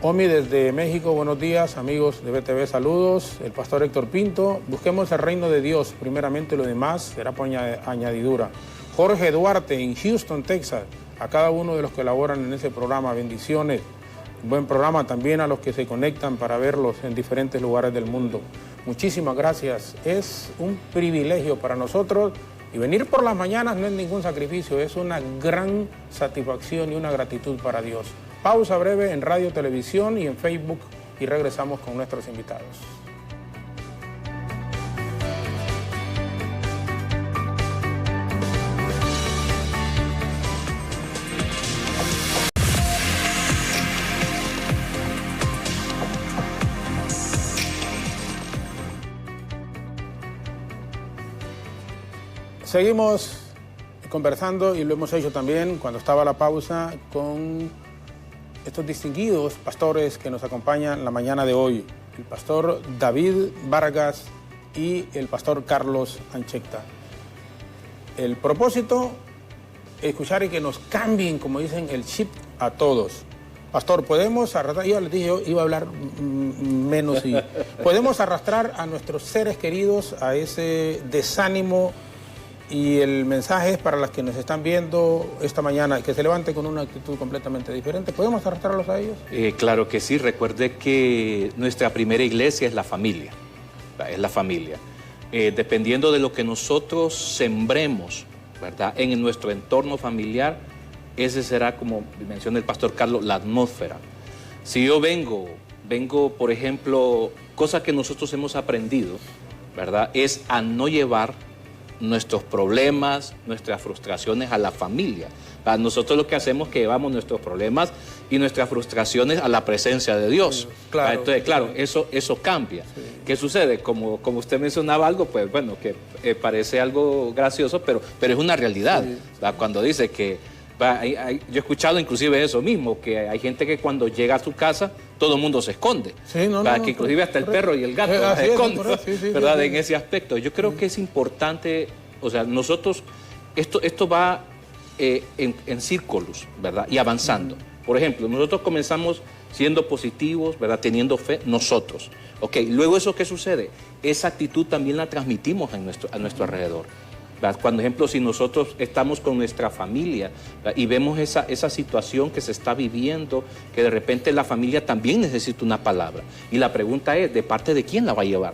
Omi desde México, buenos días, amigos de BTV, saludos. El pastor Héctor Pinto, busquemos el reino de Dios, primeramente, lo demás será por añadidura. Jorge Duarte en Houston, Texas, a cada uno de los que laboran en ese programa, bendiciones. Buen programa también a los que se conectan para verlos en diferentes lugares del mundo. Muchísimas gracias, es un privilegio para nosotros. Y venir por las mañanas no es ningún sacrificio, es una gran satisfacción y una gratitud para Dios. Pausa breve en radio, televisión y en Facebook y regresamos con nuestros invitados. Seguimos conversando y lo hemos hecho también cuando estaba la pausa con estos distinguidos pastores que nos acompañan la mañana de hoy. El pastor David Vargas y el pastor Carlos Anchecta. El propósito, escuchar y que nos cambien, como dicen, el chip a todos. Pastor, podemos arrastrar, yo les dije, yo iba a hablar menos y podemos arrastrar a nuestros seres queridos a ese desánimo. Y el mensaje es para las que nos están viendo esta mañana, que se levanten con una actitud completamente diferente. ¿Podemos arrastrarlos a ellos? Claro que sí. Recuerde que nuestra primera iglesia es la familia. Es la familia. Dependiendo de lo que nosotros sembremos, ¿verdad?, en nuestro entorno familiar, ese será, como menciona el pastor Carlos, la atmósfera. Si yo vengo, por ejemplo, cosas que nosotros hemos aprendido, ¿verdad?, es a no llevar nuestros problemas, nuestras frustraciones a la familia. Nosotros lo que hacemos es que llevamos nuestros problemas y nuestras frustraciones a la presencia de Dios. Claro, entonces, claro, eso cambia. Sí. ¿Qué sucede? Como usted mencionaba algo, pues bueno, que parece algo gracioso, pero es una realidad. Sí. Cuando dice que... yo he escuchado inclusive eso mismo, que hay gente que cuando llega a su casa, todo el mundo se esconde. Sí, que inclusive hasta el perro y el gato se esconden, ¿verdad? En ese aspecto. Yo creo que es importante, o sea, nosotros, esto va en círculos, ¿verdad? Y avanzando. Por ejemplo, nosotros comenzamos siendo positivos, ¿verdad? Teniendo fe, nosotros. Ok, luego eso, ¿qué sucede? Esa actitud también la transmitimos a nuestro alrededor. ¿Verdad? Cuando, ejemplo, si nosotros estamos con nuestra familia, ¿verdad? Y vemos esa situación que se está viviendo, que de repente la familia también necesita una palabra. Y la pregunta es, ¿de parte de quién la va a llevar?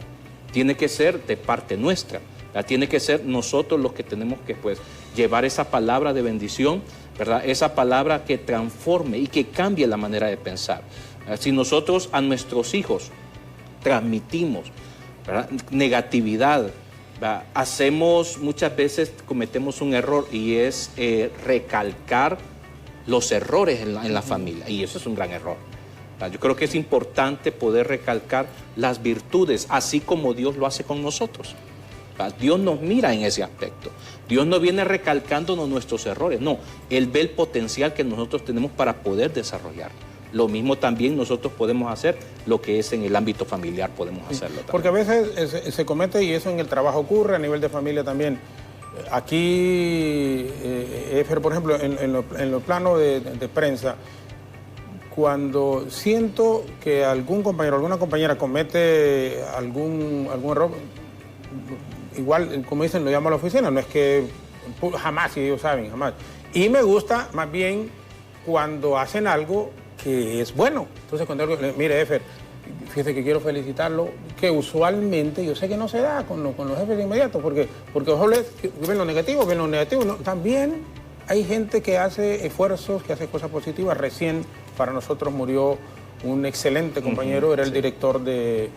Tiene que ser de parte nuestra. ¿Verdad? Tiene que ser nosotros los que tenemos que, pues, llevar esa palabra de bendición, ¿verdad? Esa palabra que transforme y que cambie la manera de pensar. ¿Verdad? Si nosotros a nuestros hijos transmitimos, ¿verdad?, negatividad, ¿verdad?, muchas veces cometemos un error, y es recalcar los errores en la familia, y eso es un gran error. ¿Verdad? Yo creo que es importante poder recalcar las virtudes, así como Dios lo hace con nosotros. Dios nos mira en ese aspecto. Dios no viene recalcándonos nuestros errores, no. Él ve el potencial que nosotros tenemos para poder desarrollar. Lo mismo también nosotros podemos hacer, lo que es en el ámbito familiar podemos hacerlo también. Porque a veces se comete, y eso en el trabajo ocurre, a nivel de familia también. Aquí, Efer, por ejemplo, en lo plano de prensa, cuando siento que algún compañero, alguna compañera comete algún error, igual, como dicen, lo llamo a la oficina, no es que jamás, y ellos saben, jamás. Y me gusta más bien cuando hacen algo que es bueno. Entonces, cuando algo, mire, Efer, fíjese que quiero felicitarlo, que usualmente yo sé que no se da con los jefes de inmediato, porque ojo, ven lo negativo, no. También hay gente que hace esfuerzos, que hace cosas positivas. Recién para nosotros murió un excelente compañero, era el director de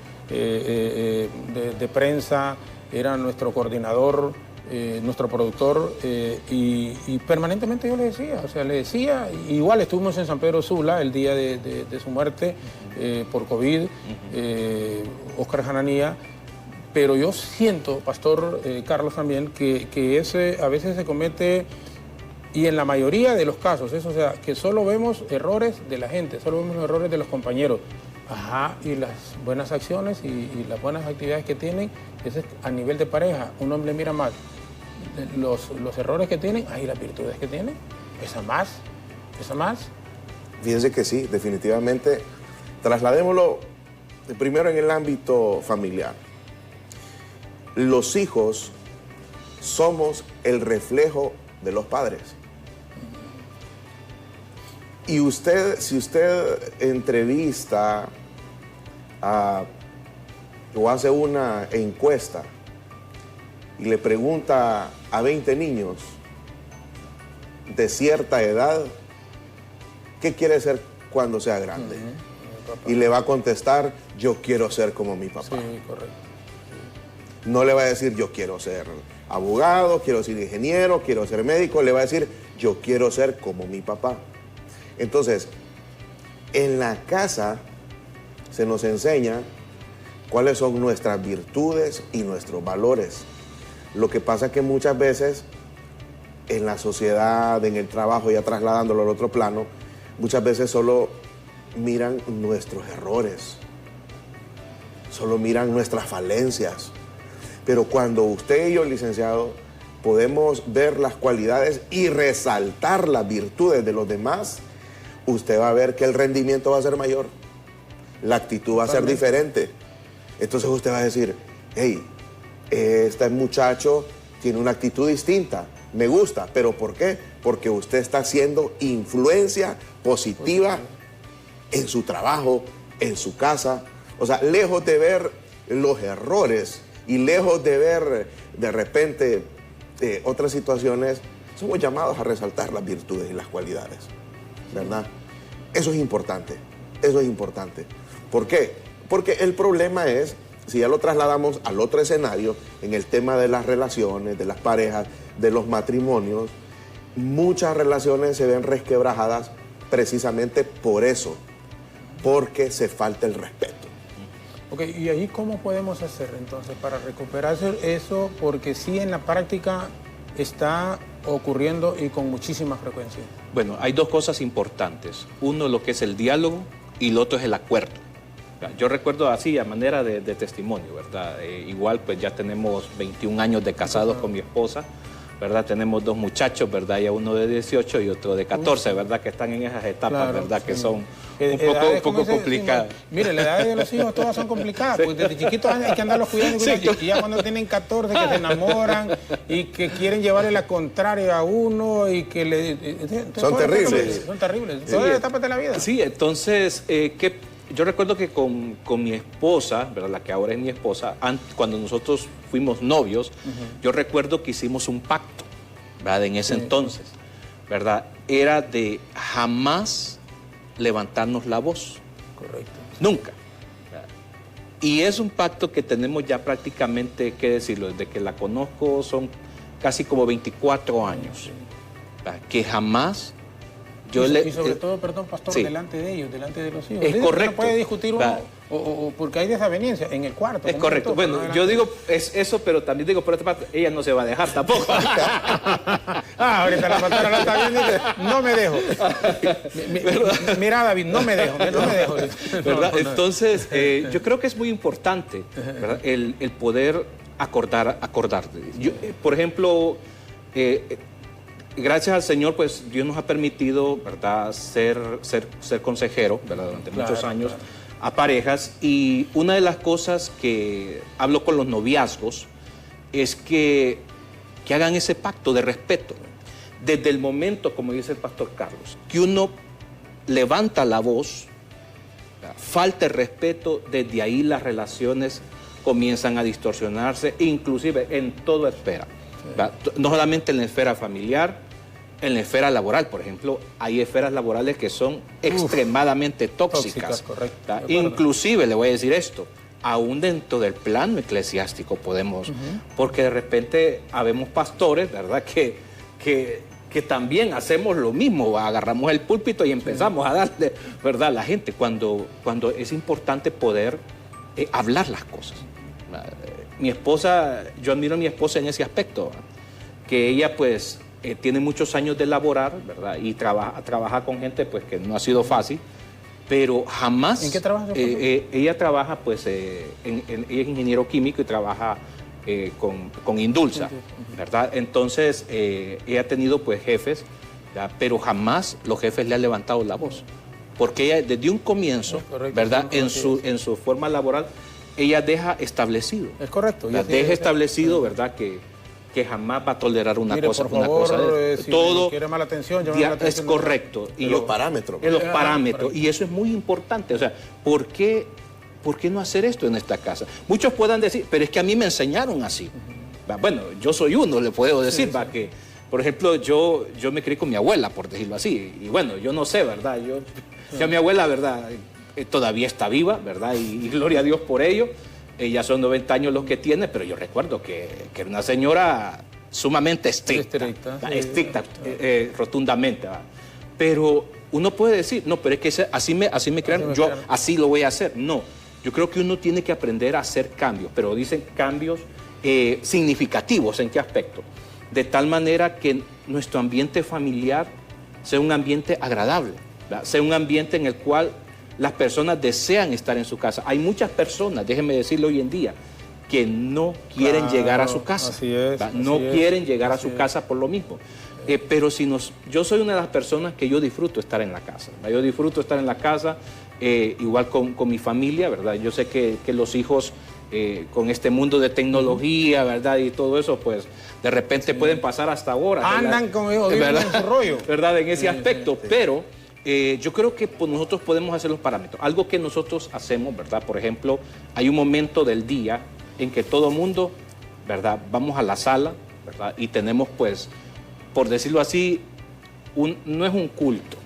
prensa, era nuestro coordinador, nuestro productor, y permanentemente yo le decía, igual estuvimos en San Pedro Sula el día de su muerte por COVID, Óscar Jananía, pero yo siento, Pastor Carlos, también, que ese a veces se comete, y en la mayoría de los casos, o sea, que solo vemos errores de la gente, solo vemos errores de los compañeros. Ajá, y las buenas acciones y las buenas actividades que tienen, ese es a nivel de pareja. Un hombre mira más los errores que tienen, y las virtudes que tienen, pesa más. Fíjense que sí, definitivamente. Trasladémoslo primero en el ámbito familiar. Los hijos somos el reflejo de los padres. Y si usted entrevista o hace una encuesta y le pregunta a 20 niños de cierta edad, ¿qué quiere ser cuando sea grande? Y le va a contestar, yo quiero ser como mi papá. Sí, correcto. No le va a decir, yo quiero ser abogado, quiero ser ingeniero, quiero ser médico. Le va a decir, yo quiero ser como mi papá. Entonces, en la casa se nos enseña cuáles son nuestras virtudes y nuestros valores. Lo que pasa es que muchas veces en la sociedad, en el trabajo, ya trasladándolo al otro plano, muchas veces solo miran nuestros errores, solo miran nuestras falencias. Pero cuando usted y yo, licenciado, podemos ver las cualidades y resaltar las virtudes de los demás, usted va a ver que el rendimiento va a ser mayor, la actitud va a ser diferente. Entonces usted va a decir, hey, este muchacho tiene una actitud distinta, me gusta. ¿Pero por qué? Porque usted está haciendo influencia positiva en su trabajo, en su casa. O sea, lejos de ver los errores y lejos de ver de repente otras situaciones, somos llamados a resaltar las virtudes y las cualidades, ¿verdad? Eso es importante, eso es importante. ¿Por qué? Porque el problema es, si ya lo trasladamos al otro escenario, en el tema de las relaciones, de las parejas, de los matrimonios, muchas relaciones se ven resquebrajadas precisamente por eso, porque se falta el respeto. Ok, ¿y ahí cómo podemos hacer entonces para recuperar eso? Porque sí en la práctica está ocurriendo y con muchísima frecuencia. Bueno, hay dos cosas importantes. Uno, lo que es el diálogo, y lo otro es el acuerdo. Yo recuerdo así, a manera de testimonio, ¿verdad? Igual, pues ya tenemos 21 años de casados con mi esposa, ¿verdad? Tenemos 2 muchachos, ¿verdad? Ya uno de 18 y otro de 14, ¿verdad? Que están en esas etapas, claro, ¿verdad? Sí. Que son un poco complicadas. Sí, mire, la edad de los hijos todas son complicadas, porque desde chiquitos hay que andarlos cuidando, sí, y ya cuando tienen 14 que se enamoran y que quieren llevarle la contraria a uno y que le... Son terribles. Son terribles. Todas las etapas de la vida. Sí, entonces, yo recuerdo que con mi esposa, ¿verdad? La que ahora es mi esposa, cuando nosotros fuimos novios, yo recuerdo que hicimos un pacto, ¿verdad? En ese entonces, ¿verdad? Era de jamás levantarnos la voz. Correcto. Nunca. ¿Verdad? Y es un pacto que tenemos ya prácticamente, ¿qué decirlo? Desde que la conozco son casi como 24 años. ¿Verdad? Que jamás... Y sobre todo, perdón, pastor, sí, delante de ellos, delante de los hijos. Es correcto. No puede discutir uno, o porque hay desaveniencia en el cuarto. Es correcto. Bueno, no, yo digo es eso, pero también digo, por otra parte, ella no se va a dejar tampoco. Ahorita la pastora la está viendo y dice, no me dejo. Mira, David, no me dejo, no me dejo. ¿Verdad? Entonces, yo creo que es muy importante, ¿verdad? El poder acordarte. Yo, por ejemplo, gracias al Señor, pues Dios nos ha permitido, ¿verdad?, ser consejero, ¿verdad?, durante muchos años a parejas. Y una de las cosas que hablo con los noviazgos es que hagan ese pacto de respeto. Desde el momento, como dice el pastor Carlos, que uno levanta la voz, ¿verdad?, falta el respeto, desde ahí las relaciones comienzan a distorsionarse, inclusive en toda esfera. No solamente en la esfera familiar, en la esfera laboral, por ejemplo, hay esferas laborales que son extremadamente tóxicas. Correcto. Inclusive, le voy a decir esto, aún dentro del plano eclesiástico podemos, porque de repente habemos pastores, ¿verdad?, que también hacemos lo mismo, agarramos el púlpito y empezamos a darle, ¿verdad?, a la gente, cuando es importante poder hablar las cosas. Mi esposa, yo admiro a mi esposa en ese aspecto, que ella pues tiene muchos años de laborar, ¿verdad? Y trabaja con gente pues que no ha sido fácil, pero jamás... ¿En qué trabaja su esposa? Ella trabaja pues, ella es ingeniero químico y trabaja con Indulsa, ¿verdad? Entonces, ella ha tenido pues jefes, ¿verdad?, pero jamás los jefes le han levantado la voz, porque ella desde un comienzo, ¿verdad?, en su forma laboral, ella deja establecido. Es correcto. Deja establecido, ¿verdad?, que jamás va a tolerar una cosa. Por favor, si todo quiere mala atención, es correcto. Y los parámetros. En los parámetros. Y eso es muy importante. O sea, ¿por qué no hacer esto en esta casa? Muchos puedan decir, pero es que a mí me enseñaron así. Bueno, yo soy uno, le puedo decir, que, por ejemplo, yo me crié con mi abuela, por decirlo así. Y bueno, yo no sé, ¿verdad? Ya mi abuela, ¿verdad?, todavía está viva, ¿verdad? Y gloria a Dios por ello. Ella son 90 años los que tiene, pero yo recuerdo que era una señora sumamente estricta, rotundamente. ¿verdad? Pero uno puede decir, no, pero es que así me crearon, yo así lo voy a hacer. No, yo creo que uno tiene que aprender a hacer cambios, pero dicen cambios significativos. ¿En qué aspecto? De tal manera que nuestro ambiente familiar sea un ambiente agradable, ¿verdad? Sea un ambiente en el cual las personas desean estar en su casa. Hay muchas personas, déjenme decirlo hoy en día, que no quieren llegar a su casa. Así es. No quieren llegar a su casa por lo mismo. Pero yo soy una de las personas que yo disfruto estar en la casa. ¿verdad? Yo disfruto estar en la casa, igual con mi familia, ¿verdad? Yo sé que los hijos, con este mundo de tecnología, ¿verdad? Y todo eso, pues, de repente pueden pasar hasta horas. Andan conmigo, en su rollo. ¿Verdad? En ese aspecto, pero... yo creo que nosotros podemos hacer los parámetros. Algo que nosotros hacemos, ¿verdad? Por ejemplo, hay un momento del día en que todo mundo, ¿verdad?, vamos a la sala, ¿verdad? Y tenemos, pues, por decirlo así, no es un culto,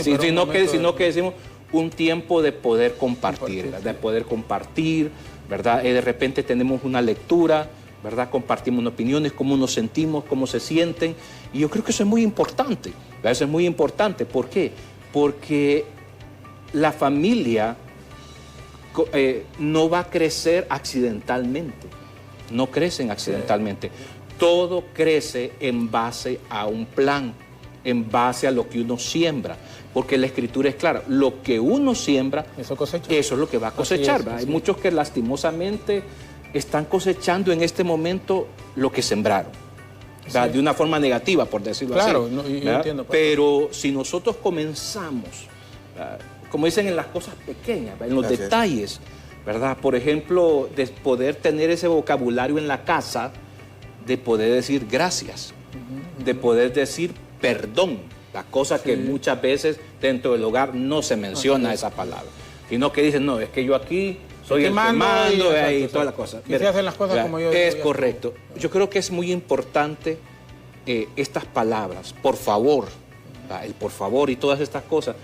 sino que decimos un tiempo de poder compartir, ¿verdad? De poder compartir, ¿verdad? De repente tenemos una lectura, ¿verdad? Compartimos opiniones, cómo nos sentimos, cómo se sienten. Y yo creo que eso es muy importante, ¿verdad? Eso es muy importante. ¿Por qué? porque la familia no va a crecer accidentalmente, no crecen accidentalmente. Todo crece en base a un plan, en base a lo que uno siembra, porque la escritura es clara, lo que uno siembra, eso cosecha. Eso es lo que va a cosechar. Hay muchos que lastimosamente están cosechando en este momento lo que sembraron, de una forma negativa, por decirlo así. Claro, yo entiendo. Pero si nosotros comenzamos, como dicen, en las cosas pequeñas, en los detalles, ¿verdad? Por ejemplo, de poder tener ese vocabulario en la casa, de poder decir gracias, de poder decir perdón, la cosa que muchas veces dentro del hogar no se menciona esa palabra, sino que dicen, no, es que yo aquí soy el que mando y toda la cosa. Que se hacen las cosas como yo digo. Es correcto. Yo creo que es muy importante estas palabras, por favor, el por favor y todas estas cosas.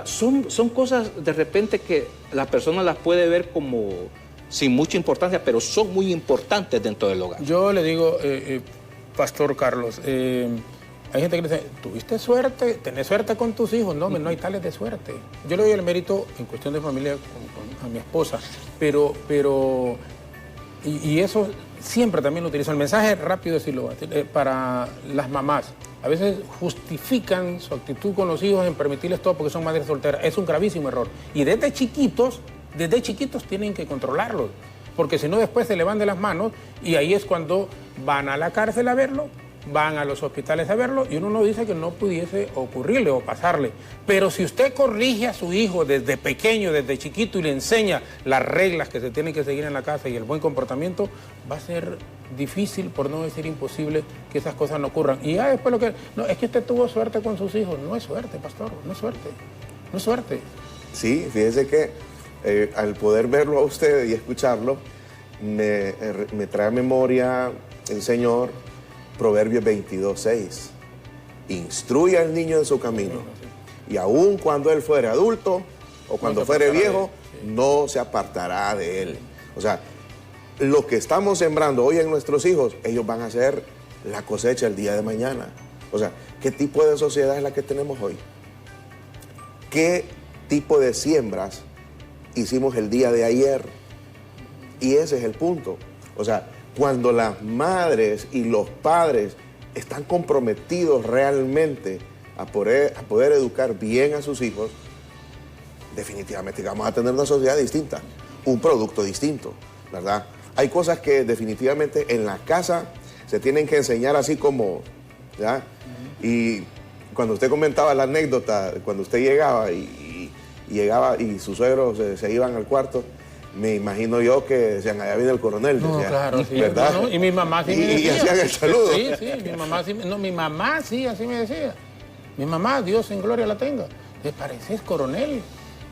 Son cosas de repente que la persona las puede ver como sin mucha importancia, pero son muy importantes dentro del hogar. Yo le digo, Pastor Carlos, hay gente que dice, ¿tuviste suerte? ¿Tenés suerte con tus hijos? No, no hay tales de suerte. Yo le doy el mérito en cuestión de familia a mi esposa, pero y eso siempre también lo utilizo. El mensaje rápido decirlo para las mamás. A veces justifican su actitud con los hijos en permitirles todo porque son madres solteras. Es un gravísimo error. Y desde chiquitos tienen que controlarlos, porque si no después se le van de las manos y ahí es cuando van a la cárcel a verlo, van a los hospitales a verlo y uno no dice que no pudiese ocurrirle o pasarle. Pero si usted corrige a su hijo desde pequeño, desde chiquito y le enseña las reglas que se tienen que seguir en la casa y el buen comportamiento, va a ser difícil, por no decir imposible, que esas cosas no ocurran. Y ya después no, es que usted tuvo suerte con sus hijos. No es suerte, pastor, no es suerte. No es suerte. Sí, fíjese que al poder verlo a usted y escucharlo, me trae a memoria el Señor, Proverbios 22:6. Instruye al niño en su camino, y aun cuando él fuere adulto o cuando fuere viejo, no se apartará de él. O sea, lo que estamos sembrando hoy en nuestros hijos, ellos van a hacer la cosecha el día de mañana. O sea, ¿qué tipo de sociedad es la que tenemos hoy? ¿Qué tipo de siembras hicimos el día de ayer? Y ese es el punto. O sea, cuando las madres y los padres están comprometidos realmente a poder educar bien a sus hijos, definitivamente vamos a tener una sociedad distinta, un producto distinto, ¿verdad? Hay cosas que definitivamente en la casa se tienen que enseñar así como, ¿ya? Y cuando usted comentaba la anécdota, cuando usted llegaba y sus suegros se iban al cuarto, me imagino yo que decían, allá viene el coronel. No, decía, claro, sí. ¿verdad? No, y mi mamá sí me decía. Y hacían el saludo. Sí, mi mamá sí, así me decía. Mi mamá, Dios en gloria la tenga. ¿Te pareces coronel?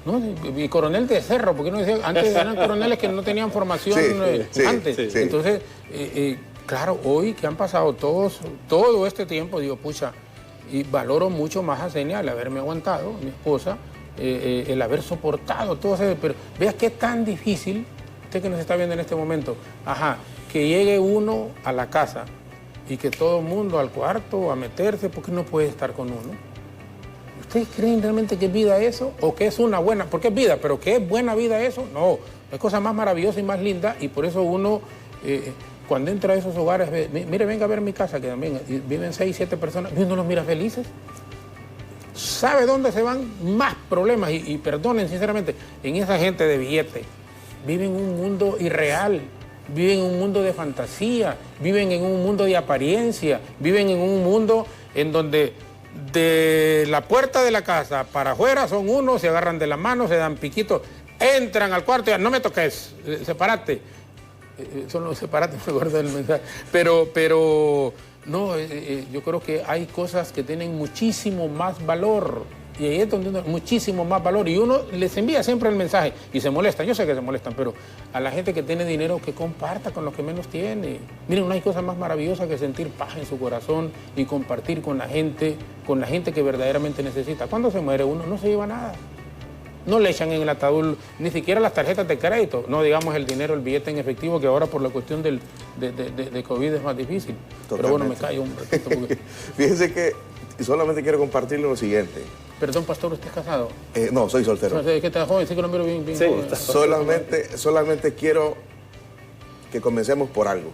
¿No? Y coronel de cerro, porque no decía, antes eran coroneles que no tenían formación antes. Sí. Entonces, claro, hoy que han pasado todo este tiempo, digo, pucha, y valoro mucho más a Zenia el haberme aguantado, mi esposa, el haber soportado todo eso, pero vea qué tan difícil, usted que nos está viendo en este momento, que llegue uno a la casa y que todo el mundo al cuarto a meterse porque no puede estar con uno. ¿Ustedes creen realmente que es vida eso? ¿O que es una buena? Porque es vida, pero ¿que es buena vida eso? No, es cosa más maravillosa y más linda, y por eso uno, cuando entra a esos hogares, mire, venga a ver mi casa, que también viven 6, 7 personas, y uno los mira felices. ¿Sabe dónde se van más problemas? Y perdonen sinceramente, en esa gente de billete. Viven en un mundo irreal, viven en un mundo de fantasía, viven en un mundo de apariencia, viven en un mundo en donde de la puerta de la casa para afuera son unos, se agarran de la mano, se dan piquitos, entran al cuarto y no me toques, sepárate. Solo sepárate, me acuerdo del mensaje. Pero no, yo creo que hay cosas que tienen muchísimo más valor. Y ahí es donde muchísimo más valor. Y uno les envía siempre el mensaje y se molestan. Yo sé que se molestan, pero a la gente que tiene dinero, que comparta con los que menos tiene. Miren, no hay cosa más maravillosa que sentir paz en su corazón y compartir con la gente que verdaderamente necesita. Cuando se muere uno, no se lleva nada. No le echan en el ataúd ni siquiera las tarjetas de crédito, no digamos el dinero, el billete en efectivo, que ahora por la cuestión de COVID es más difícil. Totalmente. Pero bueno, me callo un ratito. Porque... Fíjense que solamente quiero compartirle lo siguiente. Perdón, pastor, ¿usted es casado? No, soy soltero. ¿Es que está joven? Sí que lo miro bien Sí, joven. Solamente quiero que comencemos por algo.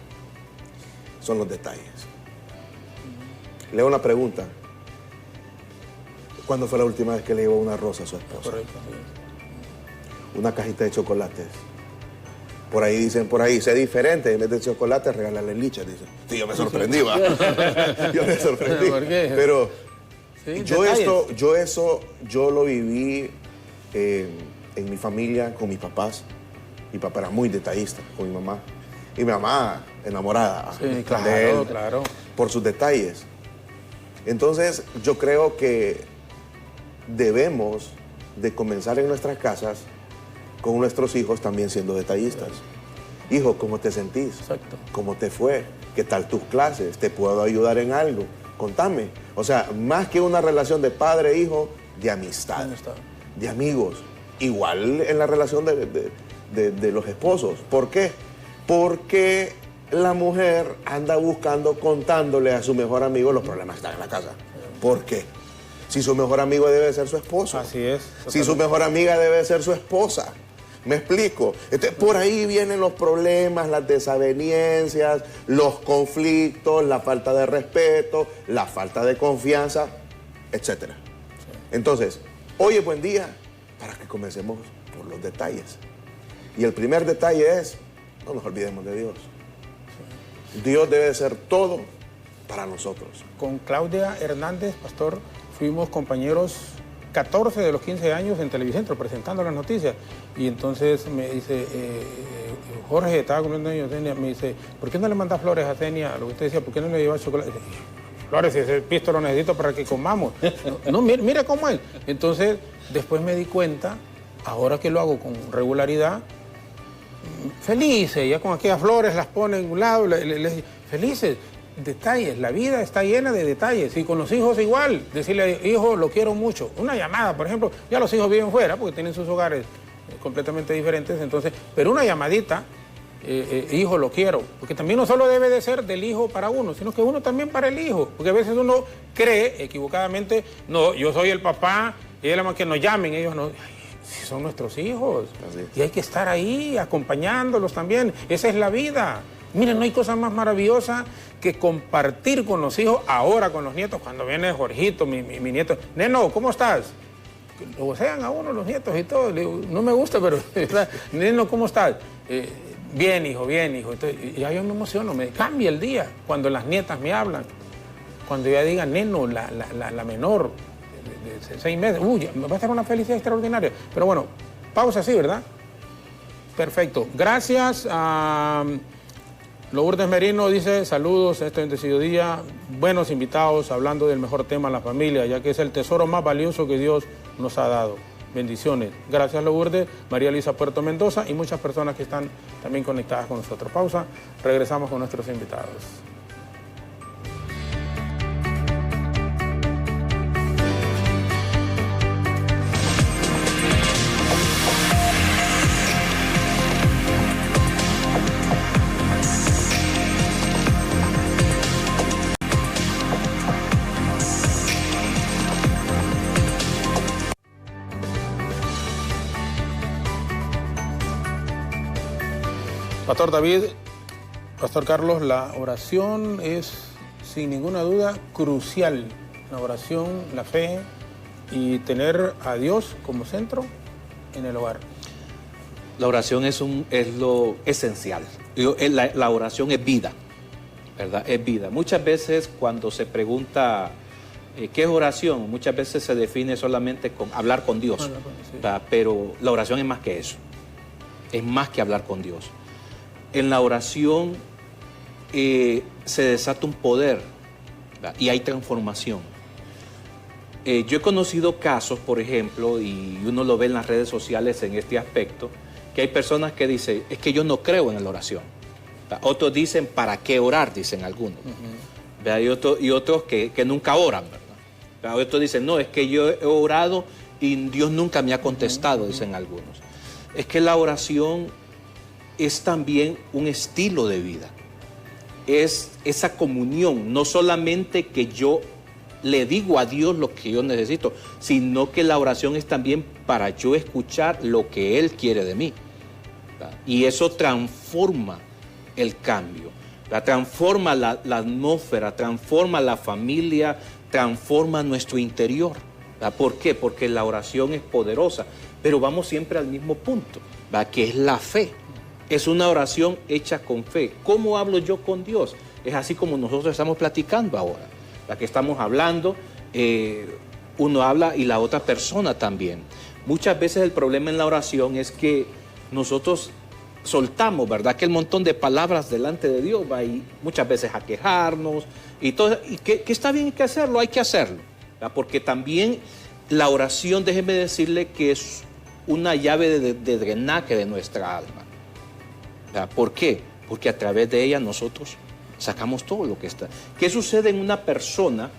Son los detalles. Le hago una pregunta. ¿Cuándo fue la última vez que le llevó una rosa a su esposa? Correcto, sí. Una cajita de chocolates. Por ahí dicen, sé diferente, en vez de chocolate, regálale lichas, dicen. Sí, yo me sorprendí, va. Yo me sorprendí. ¿Por qué? Pero Sí, yo lo viví en mi familia, con mis papás. Mi papá era muy detallista con mi mamá. Y mi mamá enamorada Sí, de claro, él claro. por sus detalles. Entonces, yo creo que debemos de comenzar en nuestras casas con nuestros hijos también siendo detallistas. Hijo, ¿cómo te sentís? Exacto. ¿Cómo te fue? ¿Qué tal tus clases? ¿Te puedo ayudar en algo? Contame. O sea, más que una relación de padre-hijo, de amistad, de amigos. Igual en la relación de los esposos. ¿Por qué? Porque la mujer anda buscando, contándole a su mejor amigo los problemas que están en la casa. ¿Por qué? Si su mejor amigo debe ser su esposo. Así es. Si su mejor amiga debe ser su esposa. ¿Me explico? Entonces, por ahí vienen los problemas, las desavenencias, los conflictos, la falta de respeto, la falta de confianza, etc. Sí. Entonces, hoy es buen día para que comencemos por los detalles. Y el primer detalle es, no nos olvidemos de Dios. Sí. Dios debe ser todo para nosotros. Con Claudia Hernández, pastor, fuimos compañeros 14 de los 15 años en Televicentro presentando las noticias. Y entonces me dice, Jorge, estaba cumpliendo años Zenia, me dice, ¿por qué no le mandas flores a Zenia? Lo que usted decía, ¿por qué no le llevas chocolate? Flores, ese pisto lo necesito para que comamos. No, mire cómo es. Entonces, después me di cuenta, ahora que lo hago con regularidad, felices, ya con aquellas flores las pone en un lado, felices. Detalles, la vida está llena de detalles. Y con los hijos igual, decirle, hijo, lo quiero mucho. Una llamada, por ejemplo, ya los hijos viven fuera porque tienen sus hogares completamente diferentes, entonces, pero una llamadita, hijo, lo quiero, porque también no solo debe de ser del hijo para uno, sino que uno también para el hijo, porque a veces uno cree equivocadamente, no, yo soy el papá, y es la más que nos llamen, ellos no, si son nuestros hijos, y hay que estar ahí acompañándolos también, esa es la vida. Miren, no hay cosa más maravillosa que compartir con los hijos, ahora con los nietos, cuando viene Jorgito, mi nieto, Neno, ¿cómo estás? Lo vocean a uno los nietos y todo, le digo, no me gusta, pero, Neno, ¿cómo estás? Bien, hijo, bien, hijo. Entonces, ya yo me emociono, me cambia el día cuando las nietas me hablan, cuando ya digan, Neno, la menor, de 6 meses, va a ser una felicidad extraordinaria. Pero bueno, pausa así, ¿verdad? Perfecto. Gracias a Lourdes Merino, dice, saludos, este bendecido día, buenos invitados, hablando del mejor tema, la familia, ya que es el tesoro más valioso que Dios nos ha dado. Bendiciones. Gracias, Lourdes, María Luisa Puerto Mendoza y muchas personas que están también conectadas con nosotros. Pausa, regresamos con nuestros invitados. Pastor David, Pastor Carlos, la oración es sin ninguna duda crucial. La oración, la fe y tener a Dios como centro en el hogar. La oración es lo esencial. La oración es vida, ¿verdad? Es vida. Muchas veces cuando se pregunta qué es oración, muchas veces se define solamente con hablar con Dios, sí. Pero la oración es más que eso. Es más que hablar con Dios. En la oración se desata un poder, ¿verdad? Y hay transformación. Yo he conocido casos, por ejemplo, y uno lo ve en las redes sociales en este aspecto, que hay personas que dicen, es que yo no creo en la oración. ¿Verdad? Otros dicen, ¿para qué orar? Dicen algunos. ¿Verdad? Y otros que nunca oran, ¿verdad? Otros dicen, no, es que yo he orado y Dios nunca me ha contestado, dicen algunos. Es que la oración es también un estilo de vida. Es esa comunión, no solamente que yo le digo a Dios lo que yo necesito, sino que la oración es también para yo escuchar lo que Él quiere de mí. ¿Verdad? Y eso transforma el cambio, ¿verdad? Transforma la atmósfera, transforma la familia, transforma nuestro interior. ¿Verdad? ¿Por qué? Porque la oración es poderosa, pero vamos siempre al mismo punto, ¿verdad? Que es la fe. Es una oración hecha con fe. ¿Cómo hablo yo con Dios? Es así como nosotros estamos platicando ahora. La que estamos hablando, uno habla y la otra persona también. Muchas veces el problema en la oración es que nosotros soltamos, ¿verdad? Que el montón de palabras delante de Dios va y muchas veces a quejarnos y todo. Y que está bien que hacerlo, hay que hacerlo. ¿Verdad? Porque también la oración, déjeme decirle que es una llave de drenaje de nuestra alma. ¿Verdad? ¿Por qué? Porque a través de ella nosotros sacamos todo lo que está. ¿Qué sucede en una persona?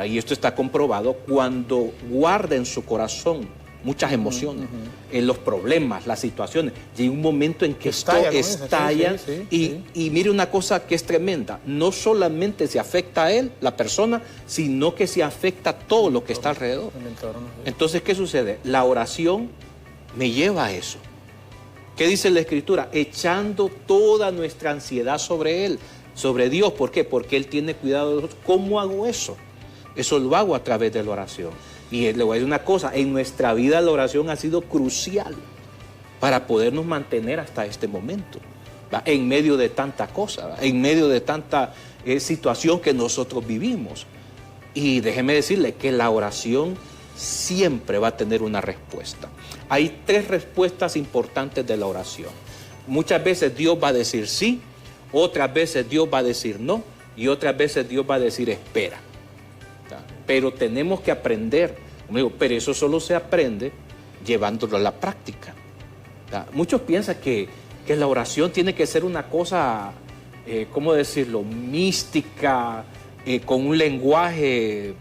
Y esto está comprobado, cuando guarda en su corazón muchas emociones, en los problemas, las situaciones. Llega un momento en que estalla, y mire una cosa que es tremenda, no solamente se afecta a él, la persona, sino que se afecta a todo lo que está alrededor. Entonces, ¿qué sucede? La oración me lleva a eso. ¿Qué dice la Escritura? Echando toda nuestra ansiedad sobre Él, sobre Dios. ¿Por qué? Porque Él tiene cuidado de nosotros. ¿Cómo hago eso? Eso lo hago a través de la oración. Y le voy a decir una cosa, en nuestra vida la oración ha sido crucial para podernos mantener hasta este momento, ¿va? En medio de tanta cosa, ¿va? En medio de tanta situación que nosotros vivimos. Y déjeme decirle que la oración siempre va a tener una respuesta. Hay 3 respuestas importantes de la oración. Muchas veces Dios va a decir sí, otras veces Dios va a decir no, y otras veces Dios va a decir espera. Pero tenemos que aprender, como digo, pero eso solo se aprende llevándolo a la práctica. Muchos piensan que la oración tiene que ser una cosa, ¿cómo decirlo?, mística, con un lenguaje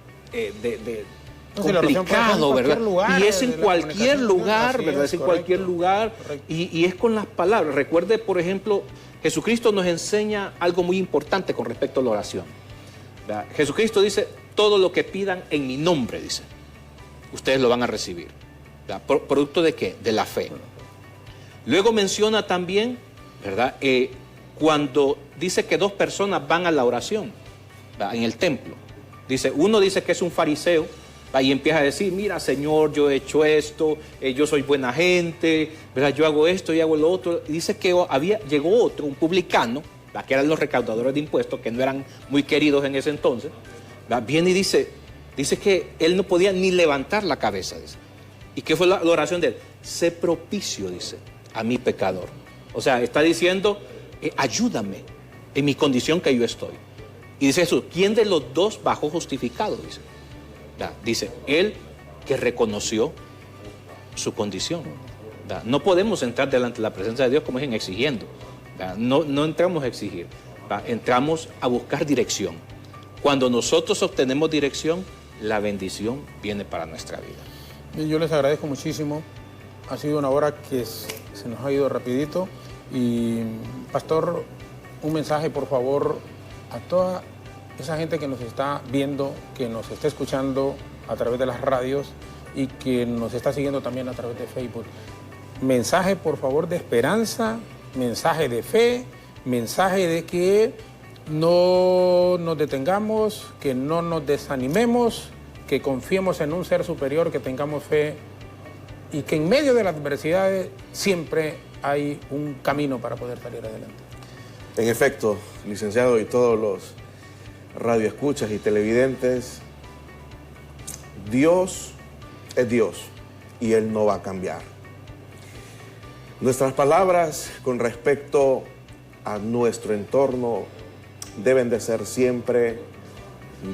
complicado, ¿verdad? Lugar, y es en cualquier lugar, ¿verdad? Es en cualquier lugar, y es con las palabras. Recuerde, por ejemplo, Jesucristo nos enseña algo muy importante con respecto a la oración, ¿verdad? Jesucristo dice, todo lo que pidan en mi nombre, dice, ustedes lo van a recibir. ¿Verdad? ¿Producto de qué? De la fe. Luego menciona también, ¿verdad? Cuando dice que 2 personas van a la oración, ¿verdad? En el templo. Dice, uno dice que es un fariseo, ¿verdad? Y empieza a decir, mira, Señor, yo he hecho esto, yo soy buena gente, ¿verdad? Yo hago esto y hago lo otro. Y dice que llegó otro, un publicano, ¿verdad? Que eran los recaudadores de impuestos, que no eran muy queridos en ese entonces, ¿verdad? Viene y dice que él no podía ni levantar la cabeza, dice. ¿Y qué fue la oración de él? Sé propicio, dice, a mi pecador. O sea, está diciendo, ayúdame en mi condición que yo estoy. Y dice Jesús, ¿quién de los 2 bajó justificado? Dice. ¿Verdad? Dice, él que reconoció su condición. ¿Verdad? No podemos entrar delante de la presencia de Dios como dicen, exigiendo. ¿Verdad? No entramos a exigir, ¿verdad? Entramos a buscar dirección. Cuando nosotros obtenemos dirección, la bendición viene para nuestra vida. Y yo les agradezco muchísimo. Ha sido una hora que se nos ha ido rapidito. Y, pastor, un mensaje, por favor, a toda esa gente que nos está viendo, que nos está escuchando a través de las radios y que nos está siguiendo también a través de Facebook. Mensaje, por favor, de esperanza, mensaje de fe, mensaje de que no nos detengamos, que no nos desanimemos, que confiemos en un ser superior, que tengamos fe y que en medio de las adversidades siempre hay un camino para poder salir adelante. En efecto, licenciado y todos los radioescuchas y televidentes, Dios es Dios y Él no va a cambiar. Nuestras palabras con respecto a nuestro entorno deben de ser siempre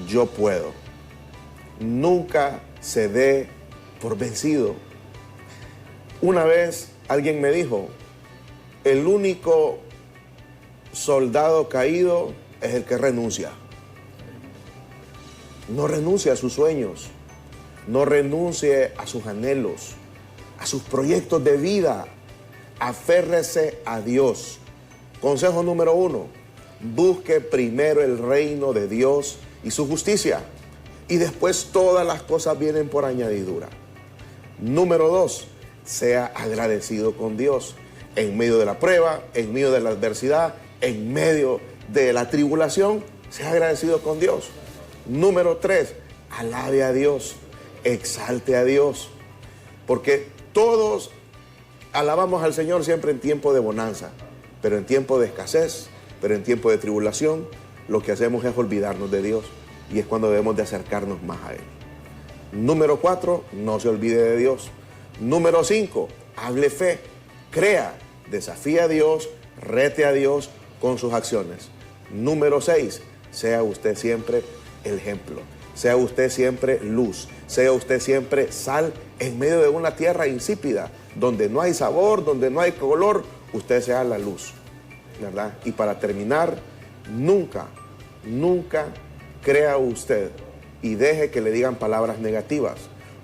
yo puedo. Nunca se dé por vencido. Una vez alguien me dijo, el único soldado caído es el que renuncia. No renuncie a sus sueños, no renuncie a sus anhelos, a sus proyectos de vida. Aférrese a Dios. Consejo número 1, busque primero el reino de Dios y su justicia, y después todas las cosas vienen por añadidura. Número 2, sea agradecido con Dios en medio de la prueba, en medio de la adversidad, en medio de la tribulación, sea agradecido con Dios. Número 3, alabe a Dios, exalte a Dios, porque todos alabamos al Señor siempre en tiempo de bonanza, pero en tiempo de escasez, pero en tiempo de tribulación, lo que hacemos es olvidarnos de Dios, y es cuando debemos de acercarnos más a Él. Número 4, no se olvide de Dios. Número 5, hable fe, crea, desafía a Dios, rete a Dios con sus acciones. Número 6, sea usted siempre el ejemplo, sea usted siempre luz, sea usted siempre sal en medio de una tierra insípida, donde no hay sabor, donde no hay color, usted sea la luz, ¿verdad? Y para terminar, nunca crea usted y deje que le digan palabras negativas.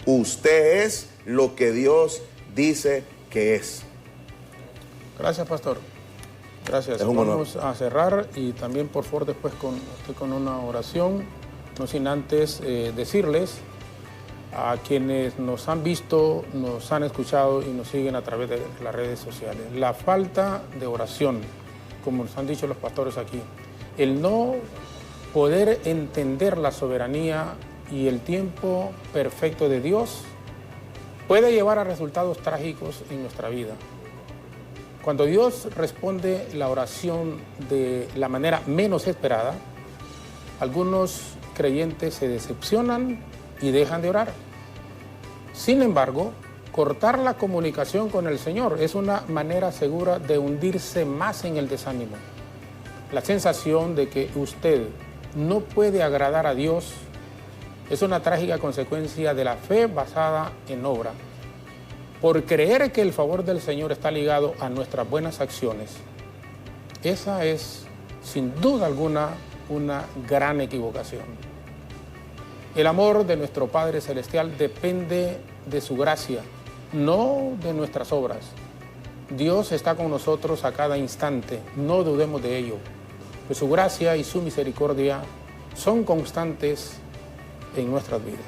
Usted es lo que Dios dice que es. Gracias, pastor. Gracias. Vamos a cerrar y también, por favor, después con una oración, no sin antes decirles a quienes nos han visto, nos han escuchado y nos siguen a través de las redes sociales. La falta de oración, como nos han dicho los pastores aquí, el no poder entender la soberanía y el tiempo perfecto de Dios puede llevar a resultados trágicos en nuestra vida. Cuando Dios responde la oración de la manera menos esperada, algunos creyentes se decepcionan y dejan de orar. Sin embargo, cortar la comunicación con el Señor es una manera segura de hundirse más en el desánimo. La sensación de que usted no puede agradar a Dios es una trágica consecuencia de la fe basada en obra. Por creer que el favor del Señor está ligado a nuestras buenas acciones, esa es, sin duda alguna, una gran equivocación. El amor de nuestro Padre Celestial depende de su gracia, no de nuestras obras. Dios está con nosotros a cada instante, no dudemos de ello, pues su gracia y su misericordia son constantes en nuestras vidas.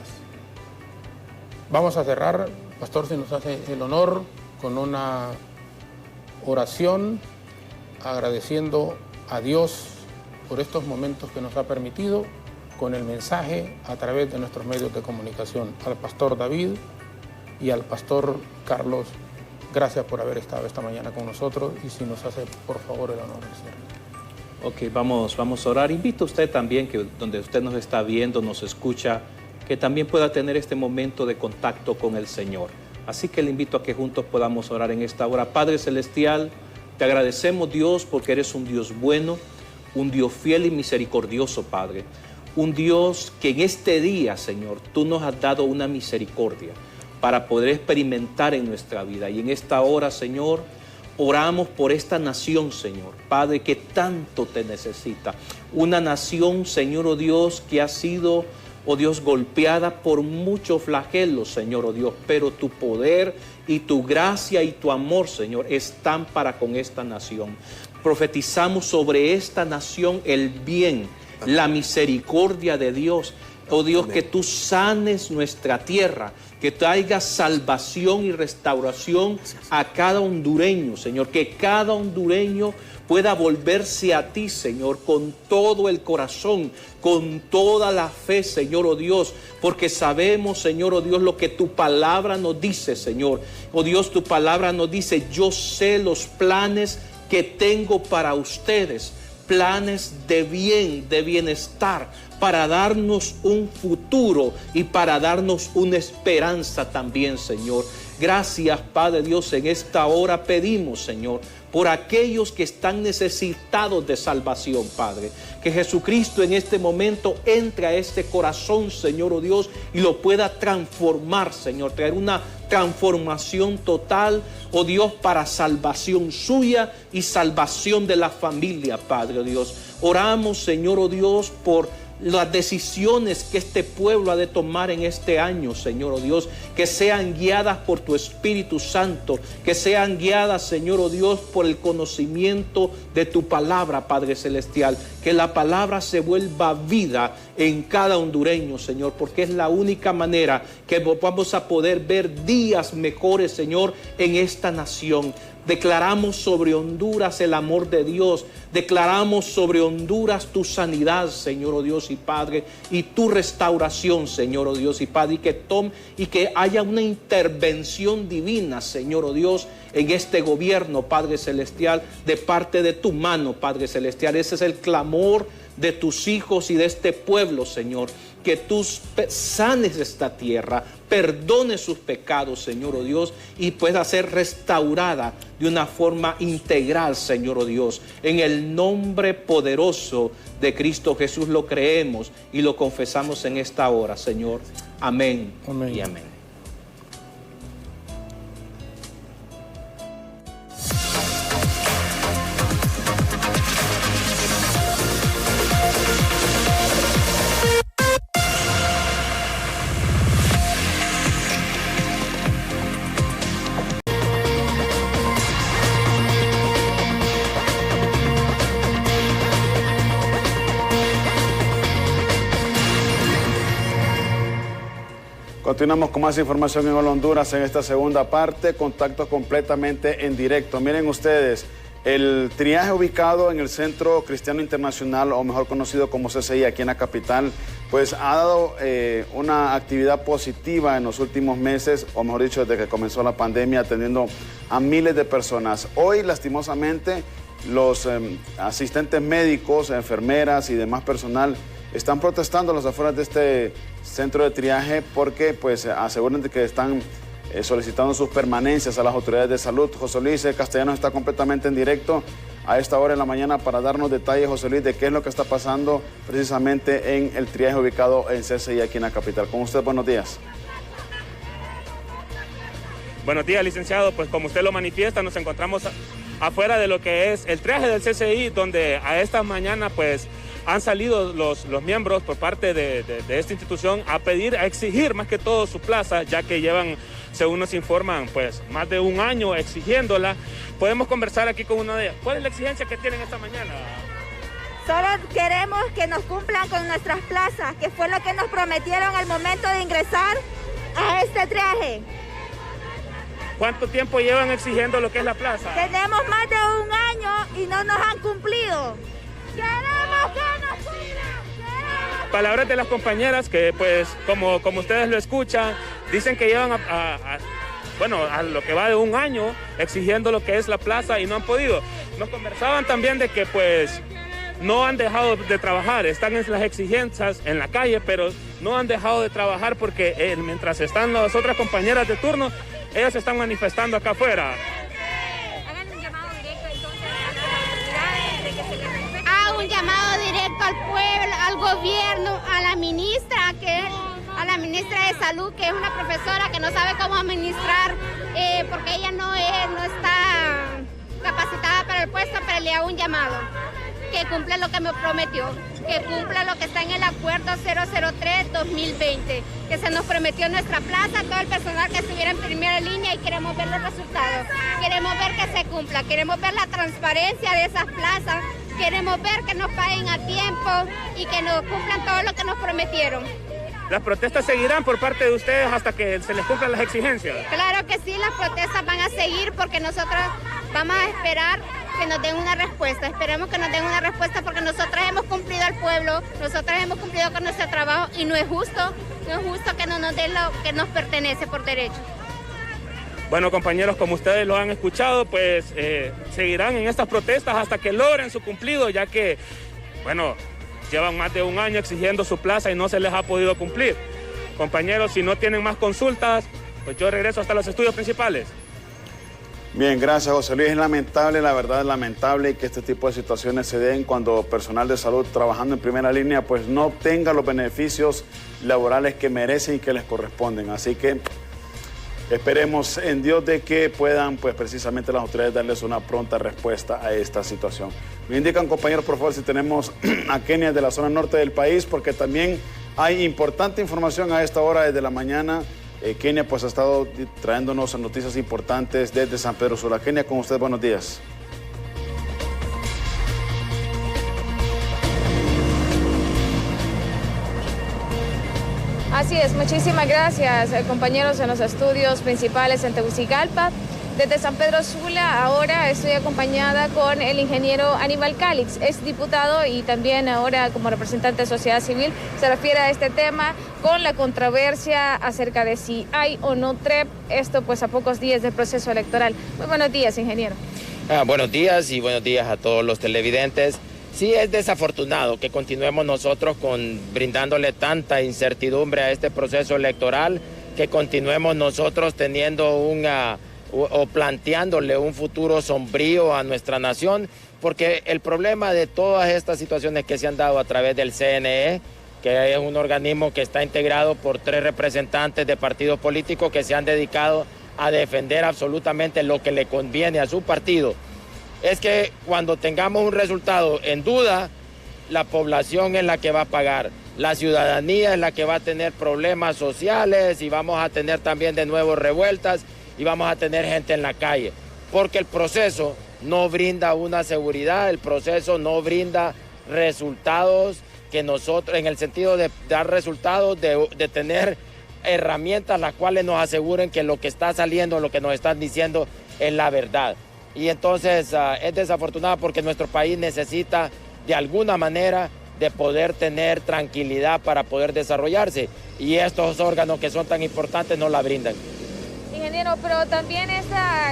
Vamos a cerrar, pastor, si nos hace el honor, con una oración agradeciendo a Dios por estos momentos que nos ha permitido, con el mensaje a través de nuestros medios de comunicación. Al pastor David y al pastor Carlos, gracias por haber estado esta mañana con nosotros, y si nos hace por favor el honor de cierre. Ok, vamos a orar. Invito a usted también, que donde usted nos está viendo, nos escucha, que también pueda tener este momento de contacto con el Señor. Así que le invito a que juntos podamos orar en esta hora. Padre Celestial, te agradecemos, Dios, porque eres un Dios bueno, un Dios fiel y misericordioso, Padre. Un Dios que en este día, Señor, tú nos has dado una misericordia para poder experimentar en nuestra vida. Y en esta hora, Señor, oramos por esta nación, Señor, Padre, que tanto te necesita. Una nación, Señor, oh Dios, que ha sido, oh Dios, golpeada por muchos flagelos, Señor, oh Dios, pero tu poder y tu gracia y tu amor, Señor, están para con esta nación. Profetizamos sobre esta nación el bien, la misericordia de Dios. Oh Dios, amén. Que tú sanes nuestra tierra, que traigas salvación y restauración a cada hondureño, Señor, que cada hondureño pueda volverse a ti, Señor, con todo el corazón, con toda la fe, Señor, oh Dios, porque sabemos, Señor, oh Dios, lo que tu palabra nos dice, Señor. Oh Dios, tu palabra nos dice: yo sé los planes que tengo para ustedes, planes de bien, de bienestar, para darnos un futuro y para darnos una esperanza también, Señor. Gracias, Padre Dios, en esta hora pedimos, Señor, por aquellos que están necesitados de salvación, Padre. Que Jesucristo en este momento entre a este corazón, Señor, oh Dios, y lo pueda transformar, Señor, traer una transformación total, oh Dios, para salvación suya y salvación de la familia, Padre, oh Dios. Oramos, Señor, oh Dios, por las decisiones que este pueblo ha de tomar en este año, Señor, oh Dios, que sean guiadas por tu Espíritu Santo, que sean guiadas, Señor, oh Dios, por el conocimiento de tu palabra, Padre Celestial, que la palabra se vuelva vida en cada hondureño, Señor, porque es la única manera que vamos a poder ver días mejores, Señor, en esta nación. Declaramos sobre Honduras el amor de Dios. Declaramos sobre Honduras tu sanidad, Señor, oh Dios y Padre, y tu restauración, Señor, oh Dios y Padre, y que haya una intervención divina, Señor, oh Dios, en este gobierno, Padre Celestial, de parte de tu mano, Padre Celestial. Ese es el clamor de tus hijos y de este pueblo, Señor. Que tú sanes esta tierra, perdones sus pecados, Señor, oh Dios, y pueda ser restaurada de una forma integral, Señor, oh Dios. En el nombre poderoso de Cristo Jesús lo creemos y lo confesamos en esta hora, Señor. Amén, amén. Y amén. Continuamos con más información en Honduras en esta segunda parte, contacto completamente en directo. Miren ustedes, el triaje ubicado en el Centro Cristiano Internacional, o mejor conocido como CCI, aquí en la capital, pues ha dado una actividad positiva en los últimos meses, o mejor dicho, desde que comenzó la pandemia, atendiendo a miles de personas. Hoy, lastimosamente, los asistentes médicos, enfermeras y demás personal están protestando a las afueras de este centro de triaje porque pues aseguran que están solicitando sus permanencias a las autoridades de salud. José Luis Castellanos está completamente en directo a esta hora en la mañana para darnos detalles, José Luis, de qué es lo que está pasando precisamente en el triaje ubicado en CCI aquí en la capital. Con usted, buenos días. Buenos días, licenciado. Pues como usted lo manifiesta, nos encontramos afuera de lo que es el triaje del CCI, donde a esta mañana pues han salido los miembros por parte de esta institución a pedir, a exigir más que todo su plaza, ya que llevan, según nos informan, pues más de un año exigiéndola. Podemos conversar aquí con una de ellas. ¿Cuál es la exigencia que tienen esta mañana? Solo queremos que nos cumplan con nuestras plazas, que fue lo que nos prometieron al momento de ingresar a este triaje. ¿Cuánto tiempo llevan exigiendo lo que es la plaza? Tenemos más de un año y no nos han cumplido. ¡Queremos que nos cumplan! Palabras de las compañeras que, pues, como ustedes lo escuchan, dicen que llevan a lo que va de un año exigiendo lo que es la plaza y no han podido. Nos conversaban también de que, pues, no han dejado de trabajar, están en las exigencias en la calle, pero no han dejado de trabajar porque mientras están las otras compañeras de turno, ellas se están manifestando acá afuera. Un llamado directo al pueblo, al gobierno, a la ministra de salud, que es una profesora que no sabe cómo administrar, porque ella no está capacitada para el puesto, pero le hago un llamado, que cumpla lo que me prometió, que cumpla lo que está en el acuerdo 003-2020, que se nos prometió nuestra plaza, todo el personal que estuviera en primera línea, y queremos ver los resultados, queremos ver que se cumpla, queremos ver la transparencia de esas plazas. Queremos ver que nos paguen a tiempo y que nos cumplan todo lo que nos prometieron. ¿Las protestas seguirán por parte de ustedes hasta que se les cumplan las exigencias? Claro que sí, las protestas van a seguir porque nosotros vamos a esperar que nos den una respuesta. Esperemos que nos den una respuesta porque nosotros hemos cumplido al pueblo, nosotros hemos cumplido con nuestro trabajo y no es justo que no nos den lo que nos pertenece por derecho. Bueno, compañeros, como ustedes lo han escuchado, pues seguirán en estas protestas hasta que logren su cumplido, ya que, bueno, llevan más de un año exigiendo su plaza y no se les ha podido cumplir. Compañeros, si no tienen más consultas, pues yo regreso hasta los estudios principales. Bien, gracias, José Luis. Es lamentable, la verdad es lamentable que este tipo de situaciones se den cuando personal de salud trabajando en primera línea pues no obtenga los beneficios laborales que merecen y que les corresponden. Así que esperemos en Dios de que puedan, pues precisamente las autoridades darles una pronta respuesta a esta situación. Me indican, compañeros, por favor, si tenemos a Kenia de la zona norte del país, porque también hay importante información a esta hora desde la mañana. Kenia pues ha estado trayéndonos noticias importantes desde San Pedro Sula. Kenia, con usted, buenos días. Así es, muchísimas gracias, compañeros en los estudios principales en Tegucigalpa. Desde San Pedro Sula ahora estoy acompañada con el ingeniero Aníbal Calix, exdiputado y también ahora como representante de sociedad civil. Se refiere a este tema con la controversia acerca de si hay o no TREP, esto pues a pocos días del proceso electoral. Muy buenos días, ingeniero. Buenos días y buenos días a todos los televidentes. Sí, es desafortunado que continuemos nosotros brindándole tanta incertidumbre a este proceso electoral, que continuemos nosotros teniendo o planteándole un futuro sombrío a nuestra nación, porque el problema de todas estas situaciones que se han dado a través del CNE, que es un organismo que está integrado por 3 representantes de partidos políticos que se han dedicado a defender absolutamente lo que le conviene a su partido, es que cuando tengamos un resultado en duda, la población es la que va a pagar, la ciudadanía es la que va a tener problemas sociales y vamos a tener también de nuevo revueltas y vamos a tener gente en la calle, porque el proceso no brinda una seguridad, el proceso no brinda resultados que nosotros, en el sentido de dar resultados, de tener herramientas las cuales nos aseguren que lo que está saliendo, lo que nos están diciendo es la verdad. Y entonces es desafortunado porque nuestro país necesita de alguna manera de poder tener tranquilidad para poder desarrollarse, y estos órganos que son tan importantes no la brindan. Ingeniero, pero también esta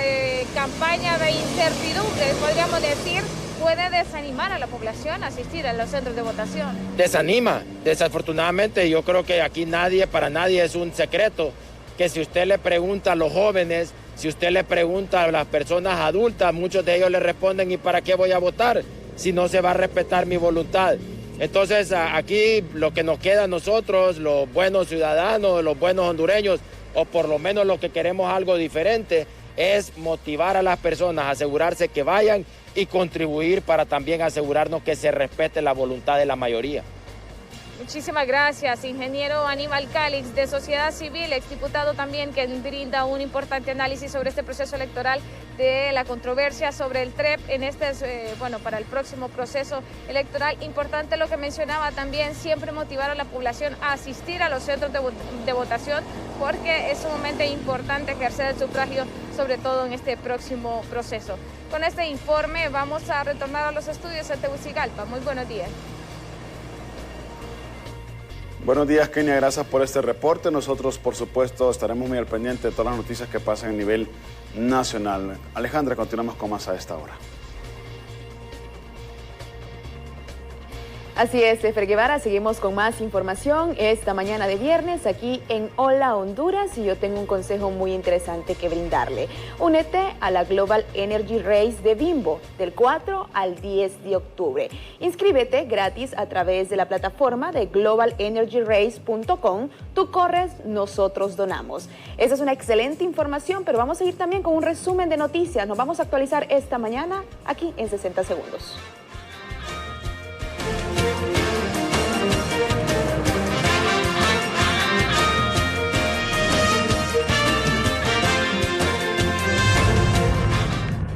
campaña de incertidumbre, podríamos decir, puede desanimar a la población a asistir a los centros de votación. Desanima, desafortunadamente. Yo creo que aquí para nadie es un secreto que si usted le pregunta a los jóvenes, si usted le pregunta a las personas adultas, muchos de ellos le responden: ¿y para qué voy a votar si no se va a respetar mi voluntad? Entonces aquí lo que nos queda a nosotros, los buenos ciudadanos, los buenos hondureños, o por lo menos los que queremos algo diferente, es motivar a las personas, asegurarse que vayan y contribuir para también asegurarnos que se respete la voluntad de la mayoría. Muchísimas gracias, ingeniero Aníbal Calix, de Sociedad Civil, exdiputado también, que brinda un importante análisis sobre este proceso electoral, de la controversia sobre el TREP en para el próximo proceso electoral. Importante lo que mencionaba también, siempre motivar a la población a asistir a los centros de votación, porque es sumamente importante ejercer el sufragio, sobre todo en este próximo proceso. Con este informe vamos a retornar a los estudios en Tegucigalpa. Muy buenos días. Buenos días, Kenia, gracias por este reporte. Nosotros, por supuesto, estaremos muy al pendiente de todas las noticias que pasan a nivel nacional. Alejandra, continuamos con más a esta hora. Así es, Efer Guevara, seguimos con más información esta mañana de viernes aquí en Hola Honduras, y yo tengo un consejo muy interesante que brindarle. Únete a la Global Energy Race de Bimbo del 4 al 10 de octubre. Inscríbete gratis a través de la plataforma de globalenergyrace.com. Tú corres, nosotros donamos. Esa es una excelente información, pero vamos a ir también con un resumen de noticias. Nos vamos a actualizar esta mañana aquí en 60 segundos.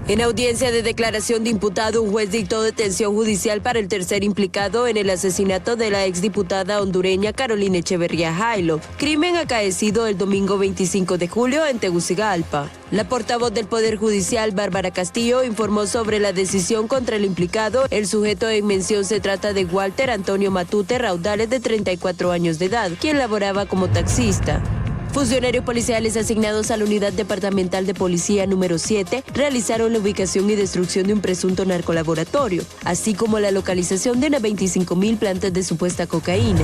En audiencia de declaración de imputado, un juez dictó detención judicial para el tercer implicado en el asesinato de la exdiputada hondureña Carolina Echeverría Jailo, crimen acaecido el domingo 25 de julio en Tegucigalpa. La portavoz del Poder Judicial, Bárbara Castillo, informó sobre la decisión contra el implicado. El sujeto en mención se trata de Walter Antonio Matute Raudales, de 34 años de edad, quien laboraba como taxista. Funcionarios policiales asignados a la Unidad Departamental de Policía número 7 realizaron la ubicación y destrucción de un presunto narcolaboratorio, así como la localización de unas 25.000 plantas de supuesta cocaína.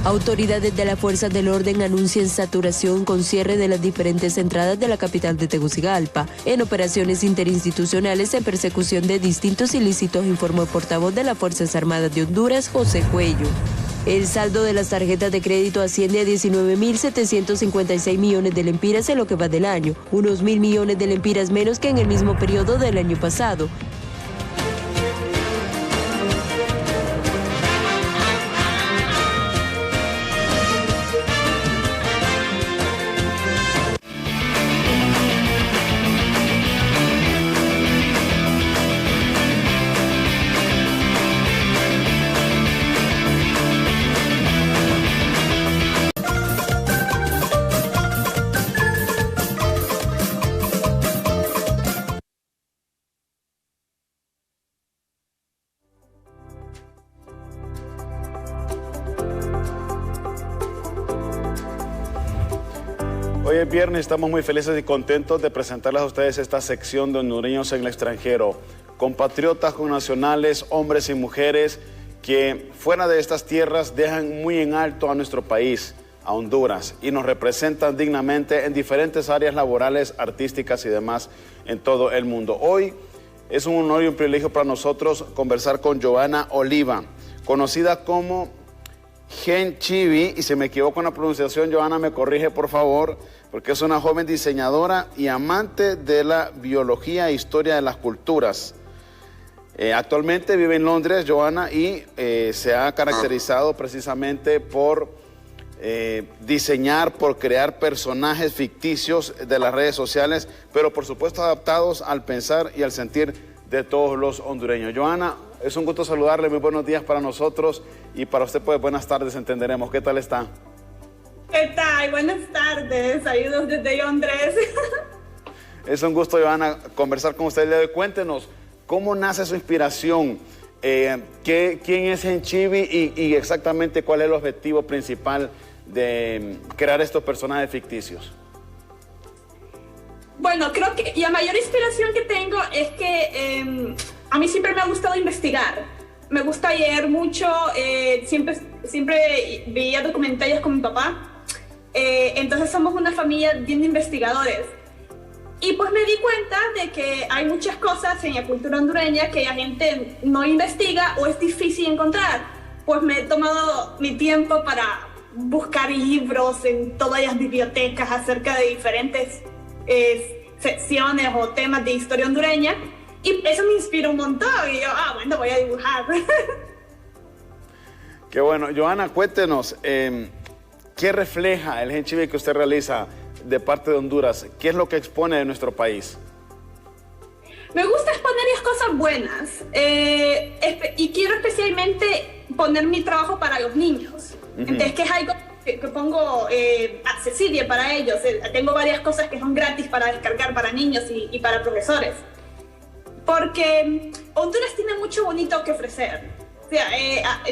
Autoridades de las fuerzas del orden anuncian saturación con cierre de las diferentes entradas de la capital de Tegucigalpa en operaciones interinstitucionales en persecución de distintos ilícitos, informó el portavoz de las Fuerzas Armadas de Honduras, José Cuello. El saldo de las tarjetas de crédito asciende a 19.756 millones de lempiras en lo que va del año, unos 1.000 millones de lempiras menos que en el mismo periodo del año pasado. Hoy es viernes, estamos muy felices y contentos de presentarles a ustedes esta sección de hondureños en el extranjero. Compatriotas, connacionales, hombres y mujeres que fuera de estas tierras dejan muy en alto a nuestro país, a Honduras, y nos representan dignamente en diferentes áreas laborales, artísticas y demás en todo el mundo. Hoy es un honor y un privilegio para nosotros conversar con Joana Oliva, conocida como Gen Chibi, y si me equivoco en la pronunciación, Joana me corrige por favor, porque es una joven diseñadora y amante de la biología e historia de las culturas. Actualmente vive en Londres, Joana, y se ha caracterizado precisamente por diseñar, por crear personajes ficticios de las redes sociales, pero por supuesto adaptados al pensar y al sentir de todos los hondureños. Joana, es un gusto saludarle, muy buenos días para nosotros y para usted pues buenas tardes, entenderemos. ¿Qué tal está? ¿Qué tal? Buenas tardes, saludos desde Londres. Es un gusto, Joana, conversar con usted el día de hoy. Cuéntenos, ¿cómo nace su inspiración? ¿Quién es Gen Chibi y exactamente cuál es el objetivo principal de crear estos personajes ficticios? Bueno, creo que la mayor inspiración que tengo es que a mí siempre me ha gustado investigar. Me gusta leer mucho, siempre veía documentales con mi papá. Entonces somos una familia bien de investigadores. Y pues me di cuenta de que hay muchas cosas en la cultura hondureña que la gente no investiga o es difícil encontrar. Pues me he tomado mi tiempo para buscar libros en todas las bibliotecas acerca de diferentes secciones o temas de historia hondureña. Y eso me inspira un montón. Y yo, bueno, voy a dibujar. Qué bueno. Joana, cuéntenos, ¿qué refleja el Gen Chibi que usted realiza de parte de Honduras? ¿Qué es lo que expone de nuestro país? Me gusta exponer las cosas buenas y quiero especialmente poner mi trabajo para los niños. Entonces, que es algo que pongo accesible para ellos. Tengo varias cosas que son gratis para descargar para niños y para profesores. Porque Honduras tiene mucho bonito que ofrecer. O sea,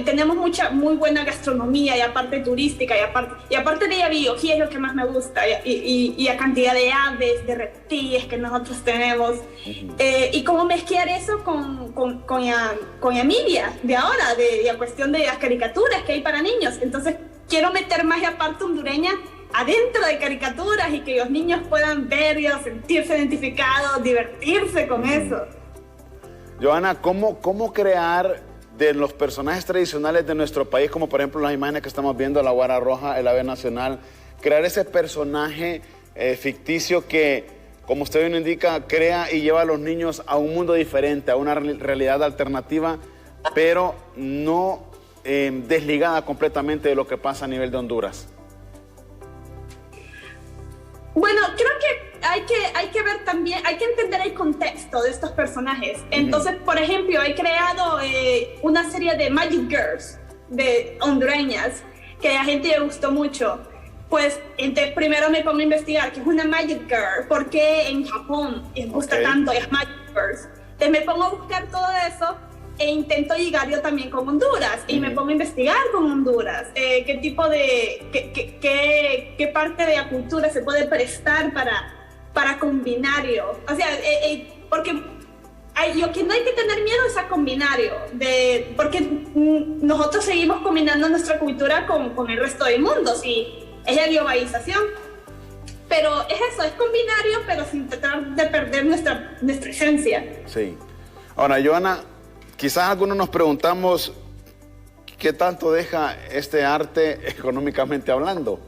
tenemos muy buena gastronomía y aparte turística y aparte de la biología es lo que más me gusta y la cantidad de aves, de reptiles que nosotros tenemos y cómo mezclar eso con la media de ahora, de la cuestión de las caricaturas que hay para niños. Entonces quiero meter más la parte hondureña adentro de caricaturas y que los niños puedan verlo, sentirse identificados, divertirse con eso. Joana, ¿cómo crear de los personajes tradicionales de nuestro país, como por ejemplo las imágenes que estamos viendo, la guara roja, el ave nacional, crear ese personaje ficticio que, como usted bien indica, crea y lleva a los niños a un mundo diferente, a una realidad alternativa, pero no desligada completamente de lo que pasa a nivel de Honduras? Bueno, creo que hay que ver también, hay que entender el contexto de estos personajes. Entonces, por ejemplo, he creado una serie de Magic Girls de hondureñas que a la gente le gustó mucho. Pues primero me pongo a investigar qué es una Magic Girl, por qué en Japón les gusta tanto las Magic Girls. Entonces me pongo a buscar todo eso e intento llegar yo también con Honduras y me pongo a investigar con Honduras qué tipo de, qué parte de la cultura se puede prestar para combinarlo. O sea, porque lo que no hay que tener miedo es a combinarlo, porque nosotros seguimos combinando nuestra cultura con el resto del mundo, sí, es la globalización. Pero es eso, es combinarlo, pero sin tratar de perder nuestra esencia. Sí. Ahora, Joana, quizás algunos nos preguntamos ¿Qué tanto deja este arte económicamente hablando?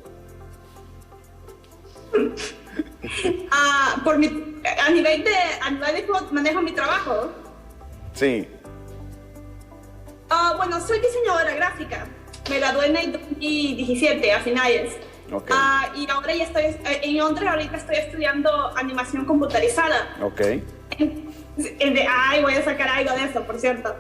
A nivel de cómo manejo mi trabajo. Sí. Bueno, soy diseñadora gráfica. Me gradué en el 2017, a finales. Okay. Y ahora ya estoy en Londres, ahorita estoy estudiando animación computarizada. Ok. Voy a sacar algo de eso, por cierto.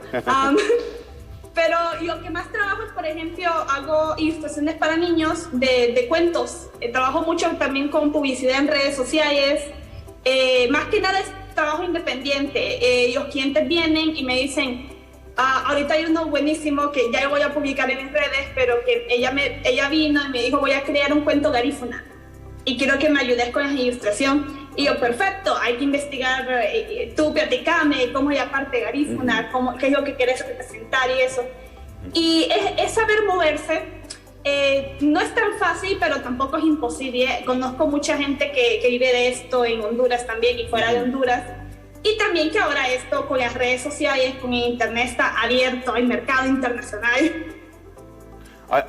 Pero lo que más trabajo es, por ejemplo, hago ilustraciones para niños de cuentos. Trabajo mucho también con publicidad en redes sociales. Más que nada es trabajo independiente. Los clientes vienen y me dicen, ahorita hay uno buenísimo que ya lo voy a publicar en mis redes, pero que ella vino y me dijo, voy a crear un cuento garífuna y quiero que me ayudes con la ilustración. Y yo, perfecto, hay que investigar, tú platicame cómo es la parte garífuna, qué es lo que quieres representar y eso. Y es saber moverse. No es tan fácil, pero tampoco es imposible. Conozco mucha gente que vive de esto en Honduras también y fuera de Honduras. Y también que ahora esto con las redes sociales, con el internet está abierto al mercado internacional.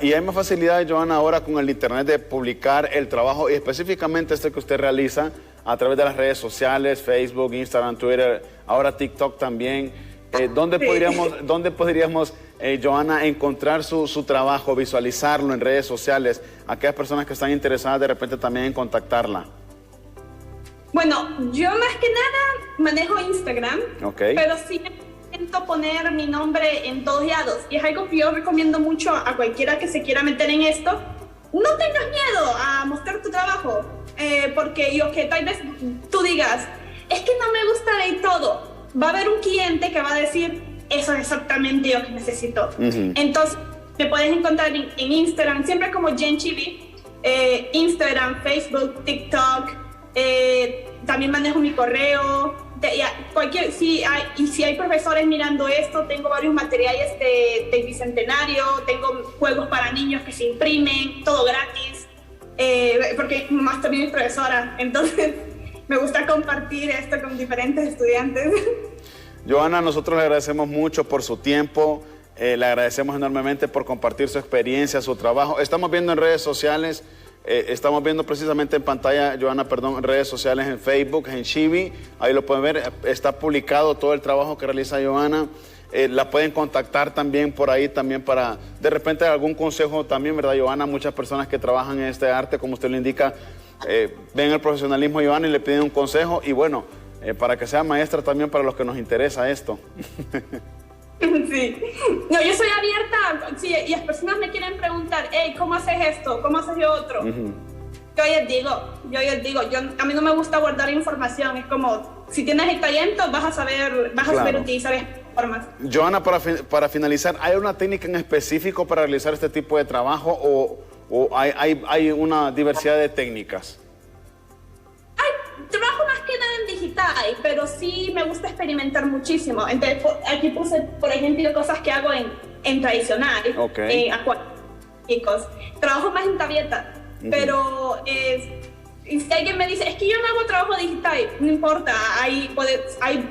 Y hay más facilidad, Johanna, ahora con el internet de publicar el trabajo y específicamente este que usted realiza a través de las redes sociales, Facebook, Instagram, Twitter, ahora TikTok también. ¿Dónde podríamos, Johanna, encontrar su trabajo, visualizarlo en redes sociales? Aquellas personas que están interesadas de repente también en contactarla. Bueno, yo más que nada manejo Instagram, pero sí intento poner mi nombre en todos lados. Y es algo que yo recomiendo mucho a cualquiera que se quiera meter en esto. No tengas miedo a mostrar tu trabajo, porque lo que tal vez tú digas, es que no me gusta del todo. Va a haber un cliente que va a decir, eso es exactamente lo que necesito. Entonces, me puedes encontrar en Instagram, siempre como Jen Chibi, Instagram, Facebook, TikTok. También manejo mi correo. Si hay profesores mirando esto, tengo varios materiales del Bicentenario, tengo juegos para niños que se imprimen, todo gratis, porque más también es profesora, entonces me gusta compartir esto con diferentes estudiantes. Johanna, nosotros le agradecemos mucho por su tiempo, le agradecemos enormemente por compartir su experiencia, su trabajo. Estamos viendo en redes sociales, estamos viendo precisamente en pantalla, Johanna, en redes sociales, en Facebook, en Chibi, ahí lo pueden ver, está publicado todo el trabajo que realiza Johanna. La pueden contactar también por ahí, también para, de repente, algún consejo también, ¿verdad, Johanna? Muchas personas que trabajan en este arte, como usted lo indica, ven el profesionalismo de Johanna y le piden un consejo, y bueno, para que sea maestra también para los que nos interesa esto. Sí. No, yo soy abierta, sí, y las personas me quieren preguntar, hey, ¿cómo haces esto? ¿Cómo haces lo otro? Yo les digo, a mí no me gusta guardar información, es como, si tienes el talento, vas a saber utilizar estas formas. Johanna, para finalizar, ¿hay una técnica en específico para realizar este tipo de trabajo o hay una diversidad de técnicas? Trabajo más que nada en digital, pero sí me gusta experimentar muchísimo. Entonces, aquí puse, por ejemplo, cosas que hago en tradicional, en acuáticos. Trabajo más en tableta, pero si alguien me dice, es que yo no hago trabajo digital, no importa, hay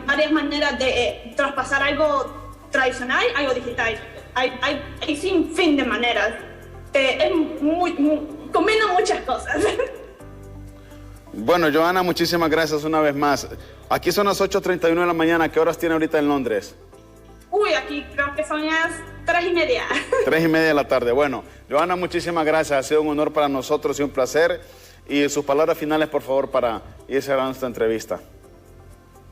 varias maneras de traspasar algo tradicional a algo digital. Hay sin fin de maneras. Combino muchas cosas. Bueno, Johanna, muchísimas gracias una vez más. Aquí son las 8:31 de la mañana. ¿Qué horas tiene ahorita en Londres? Aquí creo que son las 3:30. 3:30 de la tarde. Bueno, Johanna, muchísimas gracias. Ha sido un honor para nosotros y un placer. Y sus palabras finales, por favor, para ir cerrando esta entrevista.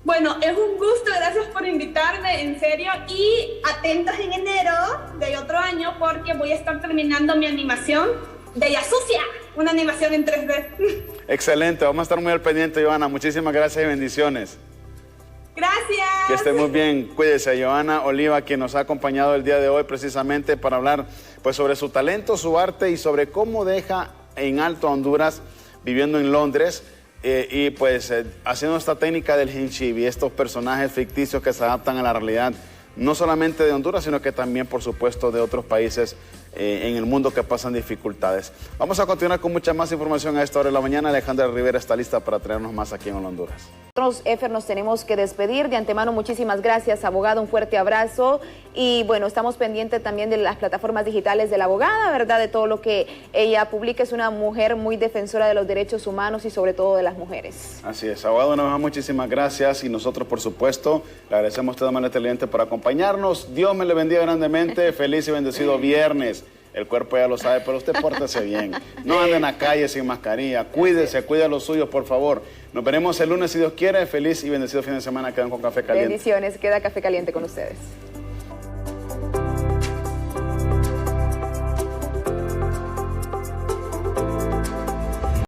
Bueno, es un gusto. Gracias por invitarme, en serio. Y atentos en enero del otro año porque voy a estar terminando mi animación de La Sucia, una animación en 3D. Excelente, vamos a estar muy al pendiente, Johanna. Muchísimas gracias y bendiciones. Gracias. Que esté muy bien. Cuídese, Johanna Oliva, quien nos ha acompañado el día de hoy precisamente para hablar pues, sobre su talento, su arte y sobre cómo deja en alto a Honduras viviendo en Londres y pues haciendo esta técnica del Hinchibi, estos personajes ficticios que se adaptan a la realidad no solamente de Honduras, sino que también, por supuesto, de otros países en el mundo que pasan dificultades. Vamos a continuar con mucha más información a esta hora de la mañana. Alejandra Rivera está lista para traernos más aquí en Honduras. Nosotros, Efer, nos tenemos que despedir. De antemano, muchísimas gracias, abogado, un fuerte abrazo. Y bueno, estamos pendientes también de las plataformas digitales de la abogada, ¿verdad? De todo lo que ella publica. Es una mujer muy defensora de los derechos humanos y sobre todo de las mujeres. Así es, abogado, una vez más, muchísimas gracias. Y nosotros, por supuesto, le agradecemos a usted de manera televidente por acompañarnos. Dios me le bendiga grandemente. Feliz y bendecido viernes. El cuerpo ya lo sabe, pero usted pórtese bien. No ande en la calle sin mascarilla. Cuídese, cuide a los suyos, por favor. Nos veremos el lunes, si Dios quiere. Feliz y bendecido fin de semana. Quedan con Café Caliente. Bendiciones. Queda Café Caliente con ustedes.